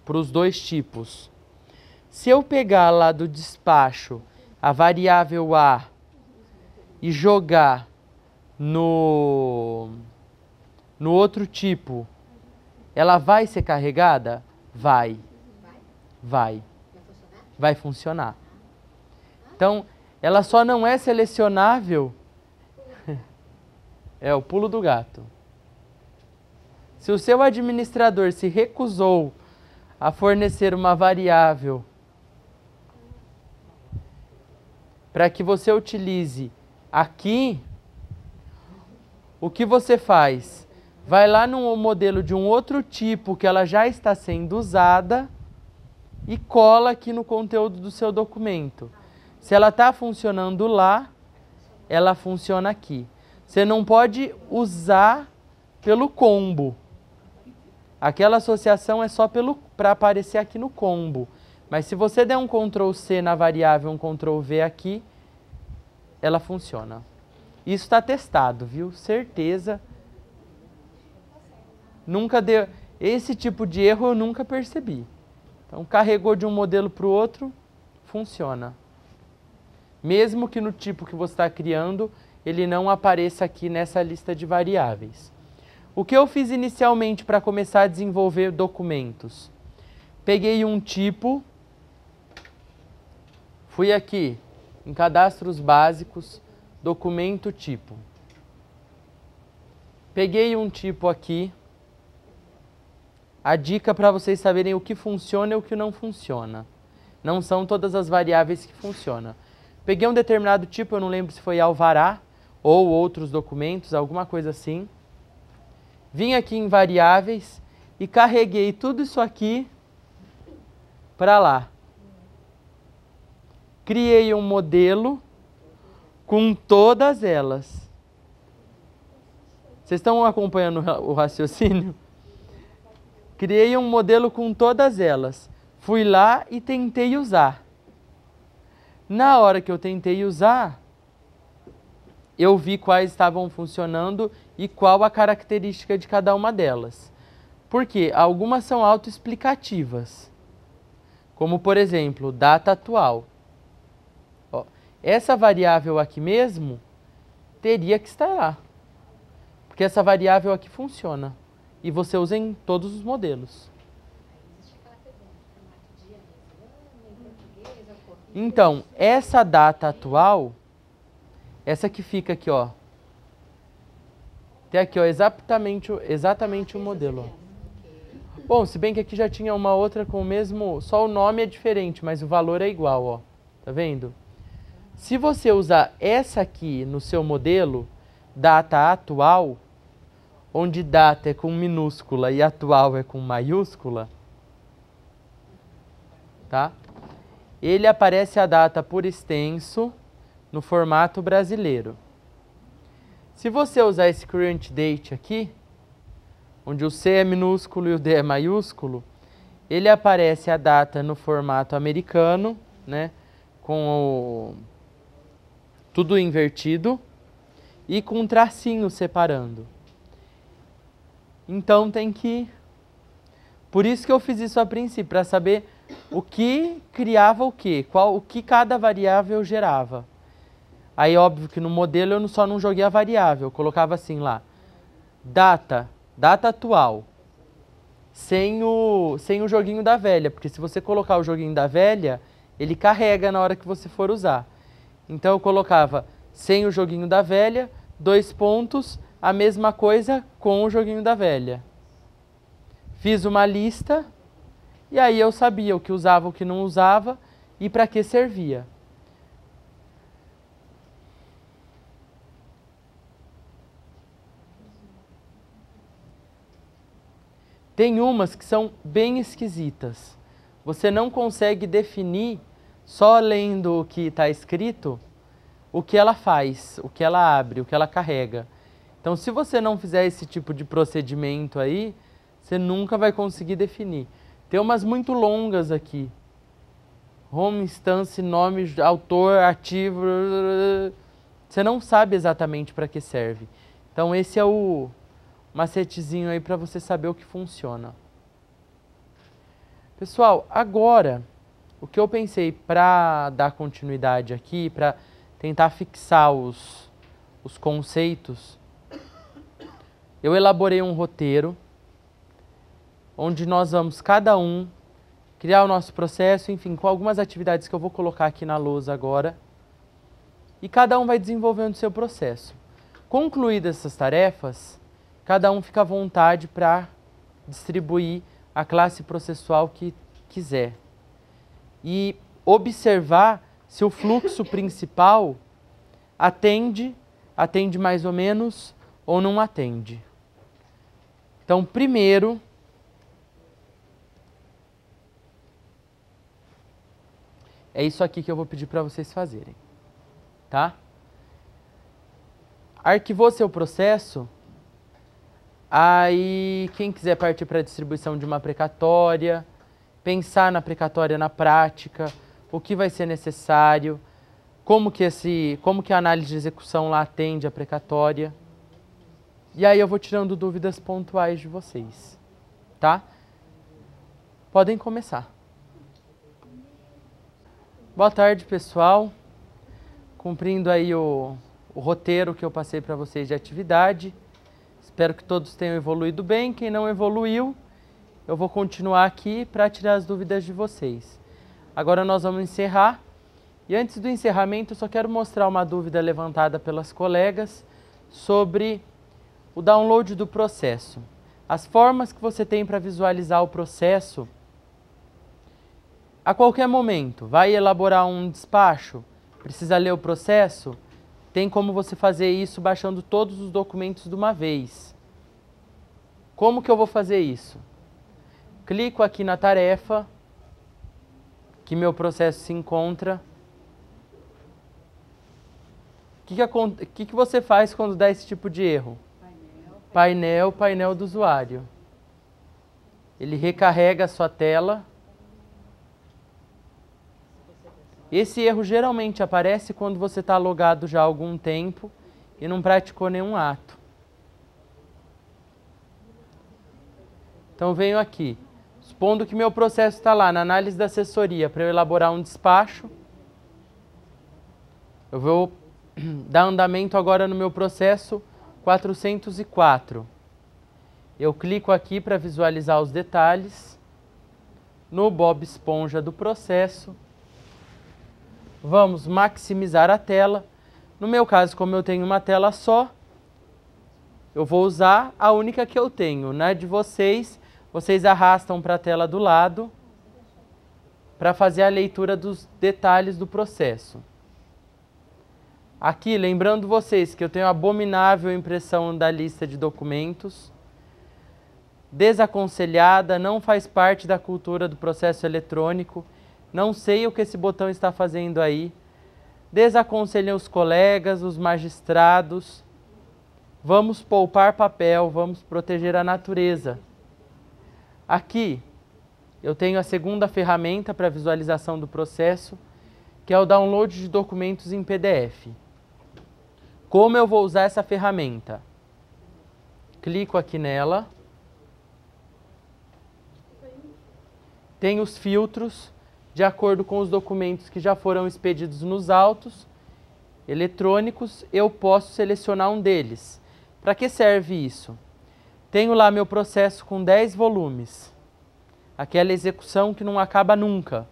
para os dois tipos. Se eu pegar lá do despacho a variável A e jogar no outro tipo, ela vai ser carregada? Vai. Vai. Vai funcionar. Então, ela só não é selecionável. É o pulo do gato. Se o seu administrador se recusou a fornecer uma variável para que você utilize aqui, o que você faz? Vai lá no modelo de um outro tipo que ela já está sendo usada e cola aqui no conteúdo do seu documento. Se ela está funcionando lá, ela funciona aqui. Você não pode usar pelo combo. Aquela associação é só para aparecer aqui no combo. Mas se você der um Ctrl+C na variável, um Ctrl+V aqui, ela funciona. Isso está testado, viu? Certeza. Nunca deu. Esse tipo de erro eu nunca percebi. Então, carregou de um modelo para o outro, funciona. Mesmo que no tipo que você está criando, ele não apareça aqui nessa lista de variáveis. O que eu fiz inicialmente para começar a desenvolver documentos? Peguei um tipo, fui aqui em cadastros básicos, documento tipo. Peguei um tipo aqui. A dica para vocês saberem o que funciona e o que não funciona. Não são todas as variáveis que funcionam. Peguei um determinado tipo, eu não lembro se foi alvará ou outros documentos, alguma coisa assim. Vim aqui em variáveis e carreguei tudo isso aqui para lá. Criei um modelo com todas elas. Vocês estão acompanhando o raciocínio? Criei um modelo com todas elas. Fui lá e tentei usar. Na hora que eu tentei usar, eu vi quais estavam funcionando e qual a característica de cada uma delas. Por quê? Algumas são autoexplicativas. Como, por exemplo, data atual. Ó, essa variável aqui mesmo teria que estar lá. Porque essa variável aqui funciona. E você usa em todos os modelos. Então, essa data atual, essa que fica aqui, ó. Tem aqui, ó, exatamente o modelo. Ó. Bom, se bem que aqui já tinha uma outra com o mesmo, só o nome é diferente, mas o valor é igual, ó. Tá vendo? Se você usar essa aqui no seu modelo, data atual, onde data é com minúscula e atual é com maiúscula, tá? Ele aparece a data por extenso no formato brasileiro. Se você usar esse current date aqui, onde o C é minúsculo e o D é maiúsculo, ele aparece a data no formato americano, né, com tudo invertido e com um tracinho separando. Então tem que... Por isso que eu fiz isso a princípio, para saber o que criava o quê, o que cada variável gerava. Aí óbvio que no modelo eu só não joguei a variável, eu colocava assim lá, data atual, sem o joguinho da velha, porque se você colocar o joguinho da velha, ele carrega na hora que você for usar. Então eu colocava sem o joguinho da velha, 2 pontos, a mesma coisa com o joguinho da velha. Fiz uma lista e aí eu sabia o que usava, o que não usava e para que servia. Tem umas que são bem esquisitas. Você não consegue definir, só lendo o que está escrito, o que ela faz, o que ela abre, o que ela carrega. Então, se você não fizer esse tipo de procedimento aí, você nunca vai conseguir definir. Tem umas muito longas aqui. Home, instance, nome, autor, ativo. Você não sabe exatamente para que serve. Então, esse é o macetezinho aí para você saber o que funciona. Pessoal, agora, o que eu pensei para dar continuidade aqui, para tentar fixar os conceitos, eu elaborei um roteiro onde nós vamos, cada um, criar o nosso processo, enfim, com algumas atividades que eu vou colocar aqui na lousa agora, e cada um vai desenvolvendo o seu processo. Concluídas essas tarefas, cada um fica à vontade para distribuir a classe processual que quiser. E observar se o fluxo principal atende mais ou menos, ou não atende. Então, primeiro, é isso aqui que eu vou pedir para vocês fazerem, tá? Arquivou seu processo, aí quem quiser partir para a distribuição de uma precatória, pensar na precatória na prática, o que vai ser necessário, como que a análise de execução lá atende a precatória. E aí eu vou tirando dúvidas pontuais de vocês, tá? Podem começar. Boa tarde, pessoal. Cumprindo aí o roteiro que eu passei para vocês de atividade. Espero que todos tenham evoluído bem. Quem não evoluiu, eu vou continuar aqui para tirar as dúvidas de vocês. Agora nós vamos encerrar. E antes do encerramento, eu só quero mostrar uma dúvida levantada pelas colegas sobre o download do processo. As formas que você tem para visualizar o processo, a qualquer momento, vai elaborar um despacho, precisa ler o processo, tem como você fazer isso baixando todos os documentos de uma vez. Como que eu vou fazer isso? Clico aqui na tarefa que meu processo se encontra. O que você faz quando dá esse tipo de erro? Painel do usuário. Ele recarrega a sua tela. Esse erro geralmente aparece quando você está logado já há algum tempo e não praticou nenhum ato. Então venho aqui. Supondo que meu processo está lá na análise da assessoria para eu elaborar um despacho. Eu vou dar andamento agora no meu processo 404. Eu clico aqui para visualizar os detalhes. No Bob Esponja do processo. Vamos maximizar a tela. No meu caso, como eu tenho uma tela só, eu vou usar a única que eu tenho. Na de vocês, vocês arrastam para a tela do lado para fazer a leitura dos detalhes do processo. Aqui, lembrando vocês que eu tenho a abominável impressão da lista de documentos, desaconselhada, não faz parte da cultura do processo eletrônico, não sei o que esse botão está fazendo aí, desaconselhem os colegas, os magistrados, vamos poupar papel, vamos proteger a natureza. Aqui, eu tenho a segunda ferramenta para visualização do processo, que é o download de documentos em PDF. Como eu vou usar essa ferramenta? Clico aqui nela. Tem os filtros de acordo com os documentos que já foram expedidos nos autos eletrônicos. Eu posso selecionar um deles. Para que serve isso? Tenho lá meu processo com 10 volumes. Aquela execução que não acaba nunca.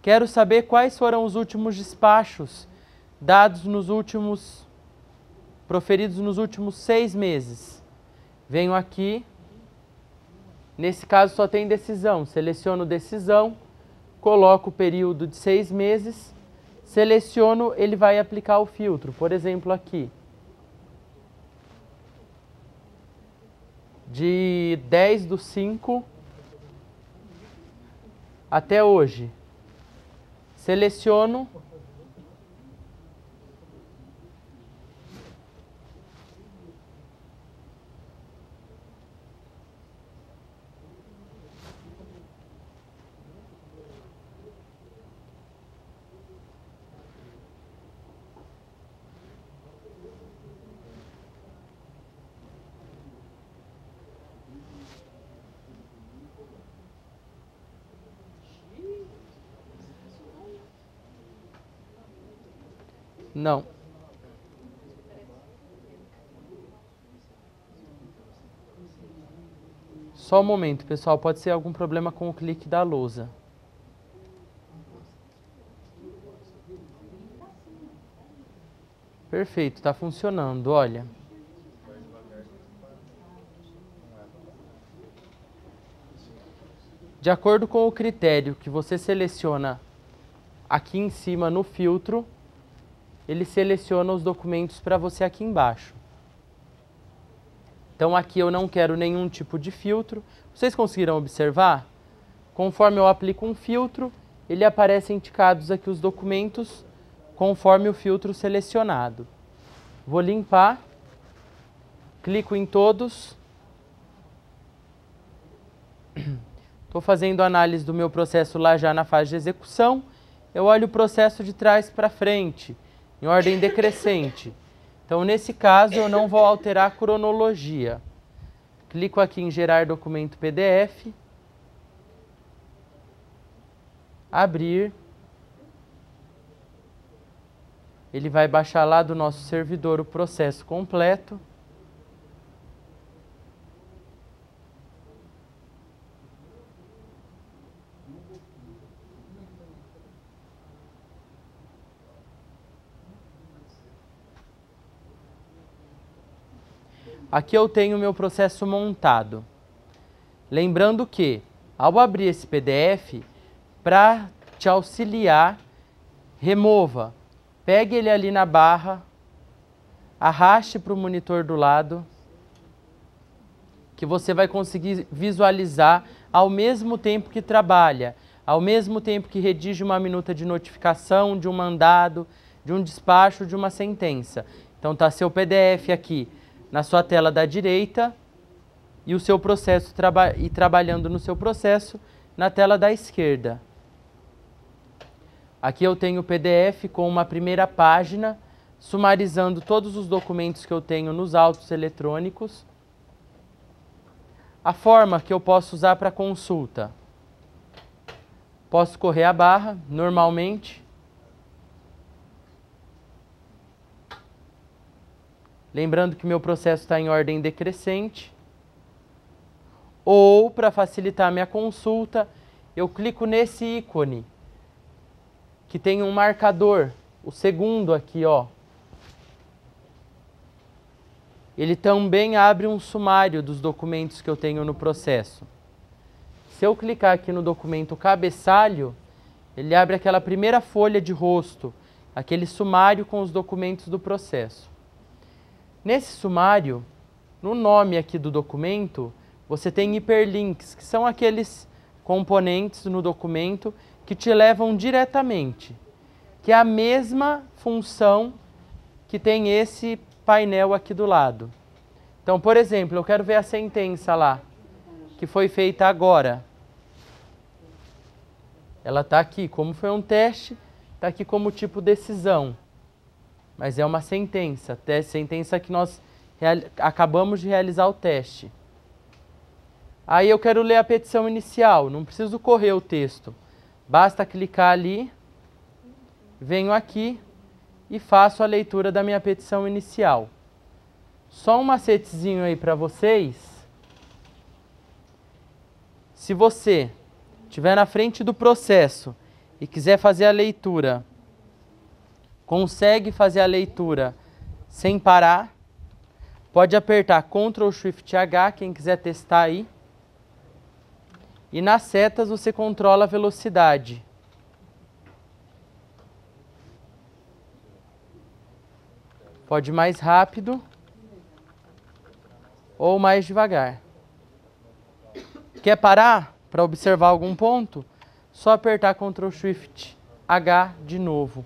Quero saber quais foram os últimos despachos dados proferidos nos últimos 6 meses. Venho aqui, nesse caso só tem decisão, seleciono decisão, coloco o período de 6 meses, seleciono, ele vai aplicar o filtro. Por exemplo, aqui, de 10/5 até hoje. Seleciono Não. Só um momento, pessoal. Pode ser algum problema com o clique da lousa. Perfeito, está funcionando, olha. De acordo com o critério que você seleciona aqui em cima no filtro, ele seleciona os documentos para você aqui embaixo. Então aqui eu não quero nenhum tipo de filtro. Vocês conseguiram observar? Conforme eu aplico um filtro, ele aparece indicados aqui os documentos conforme o filtro selecionado. Vou limpar, clico em todos. Estou fazendo análise do meu processo lá já na fase de execução. Eu olho o processo de trás para frente, em ordem decrescente. Então, nesse caso, eu não vou alterar a cronologia. Clico aqui em gerar documento PDF. Abrir. Ele vai baixar lá do nosso servidor o processo completo. Aqui eu tenho o meu processo montado. Lembrando que, ao abrir esse PDF, para te auxiliar, remova. Pegue ele ali na barra, arraste para o monitor do lado, que você vai conseguir visualizar ao mesmo tempo que trabalha, ao mesmo tempo que redige uma minuta de notificação, de um mandado, de um despacho, de uma sentença. Então está seu PDF aqui na sua tela da direita e o seu processo trabalhando no seu processo na tela da esquerda. Aqui eu tenho o PDF com uma primeira página, sumarizando todos os documentos que eu tenho nos autos eletrônicos. A forma que eu posso usar para consulta. Posso correr a barra, normalmente. Lembrando que meu processo está em ordem decrescente. Ou, para facilitar minha consulta, eu clico nesse ícone, que tem um marcador, o segundo aqui, ó. Ele também abre um sumário dos documentos que eu tenho no processo. Se eu clicar aqui no documento cabeçalho, ele abre aquela primeira folha de rosto, aquele sumário com os documentos do processo. Nesse sumário, no nome aqui do documento, você tem hiperlinks, que são aqueles componentes no documento que te levam diretamente, que é a mesma função que tem esse painel aqui do lado. Então, por exemplo, eu quero ver a sentença lá, que foi feita agora. Ela está aqui, como foi um teste, está aqui como tipo decisão. Mas é uma sentença, sentença que nós acabamos de realizar o teste. Aí eu quero ler a petição inicial, não preciso correr o texto. Basta clicar ali, venho aqui e faço a leitura da minha petição inicial. Só um macetezinho aí para vocês. Se você estiver na frente do processo e quiser fazer a leitura, consegue fazer a leitura sem parar, pode apertar Ctrl Shift H, quem quiser testar aí. E nas setas você controla a velocidade. Pode ir mais rápido ou mais devagar. Quer parar para observar algum ponto? Só apertar Ctrl Shift H de novo.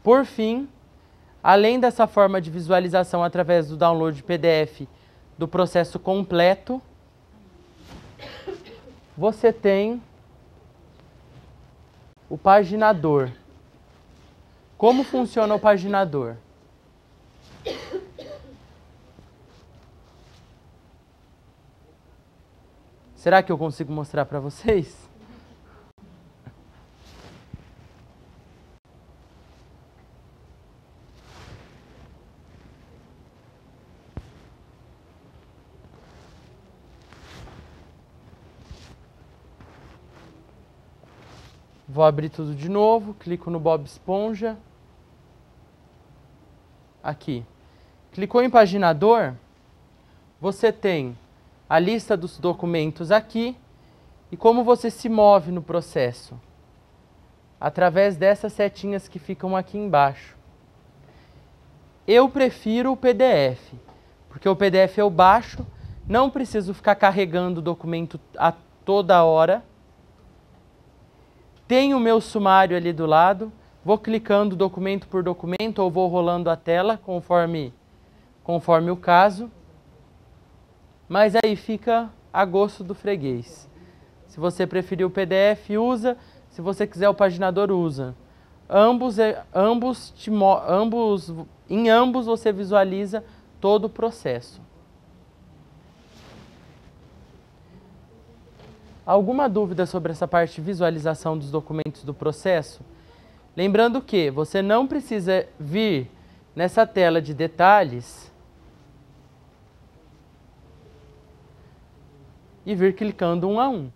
Por fim, além dessa forma de visualização através do download de PDF do processo completo, você tem o paginador. Como funciona o paginador? Será que eu consigo mostrar para vocês? Vou abrir tudo de novo, clico no Bob Esponja. Aqui. Clicou em paginador, você tem a lista dos documentos aqui e como você se move no processo. Através dessas setinhas que ficam aqui embaixo. Eu prefiro o PDF, porque o PDF eu baixo, não preciso ficar carregando o documento a toda hora. Tenho o meu sumário ali do lado, vou clicando documento por documento ou vou rolando a tela conforme o caso. Mas aí fica a gosto do freguês. Se você preferir o PDF, usa. Se você quiser o paginador, usa. Em ambos você visualiza todo o processo. Alguma dúvida sobre essa parte de visualização dos documentos do processo? Lembrando que você não precisa vir nessa tela de detalhes e vir clicando um a um.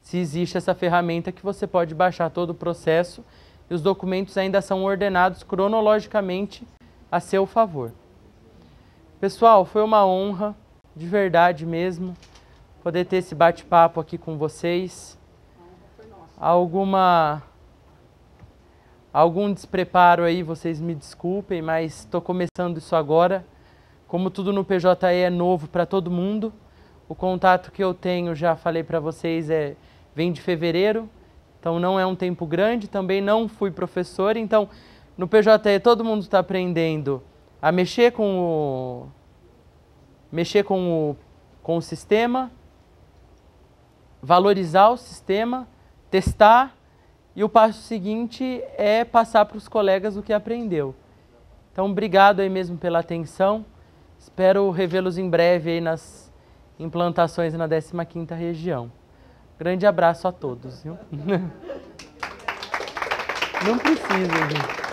Se existe essa ferramenta que você pode baixar todo o processo e os documentos ainda são ordenados cronologicamente a seu favor. Pessoal, foi uma honra, de verdade mesmo, poder ter esse bate-papo aqui com vocês. Algum despreparo aí, vocês me desculpem, mas estou começando isso agora. Como tudo no PJE é novo para todo mundo, o contato que eu tenho, já falei para vocês, vem de fevereiro, então não é um tempo grande, também não fui professor, então no PJE todo mundo está aprendendo a mexer com o sistema, valorizar o sistema, testar, e o passo seguinte é passar para os colegas o que aprendeu. Então, obrigado aí mesmo pela atenção, espero revê-los em breve aí nas implantações na 15ª região. Grande abraço a todos, viu? Não precisa, gente.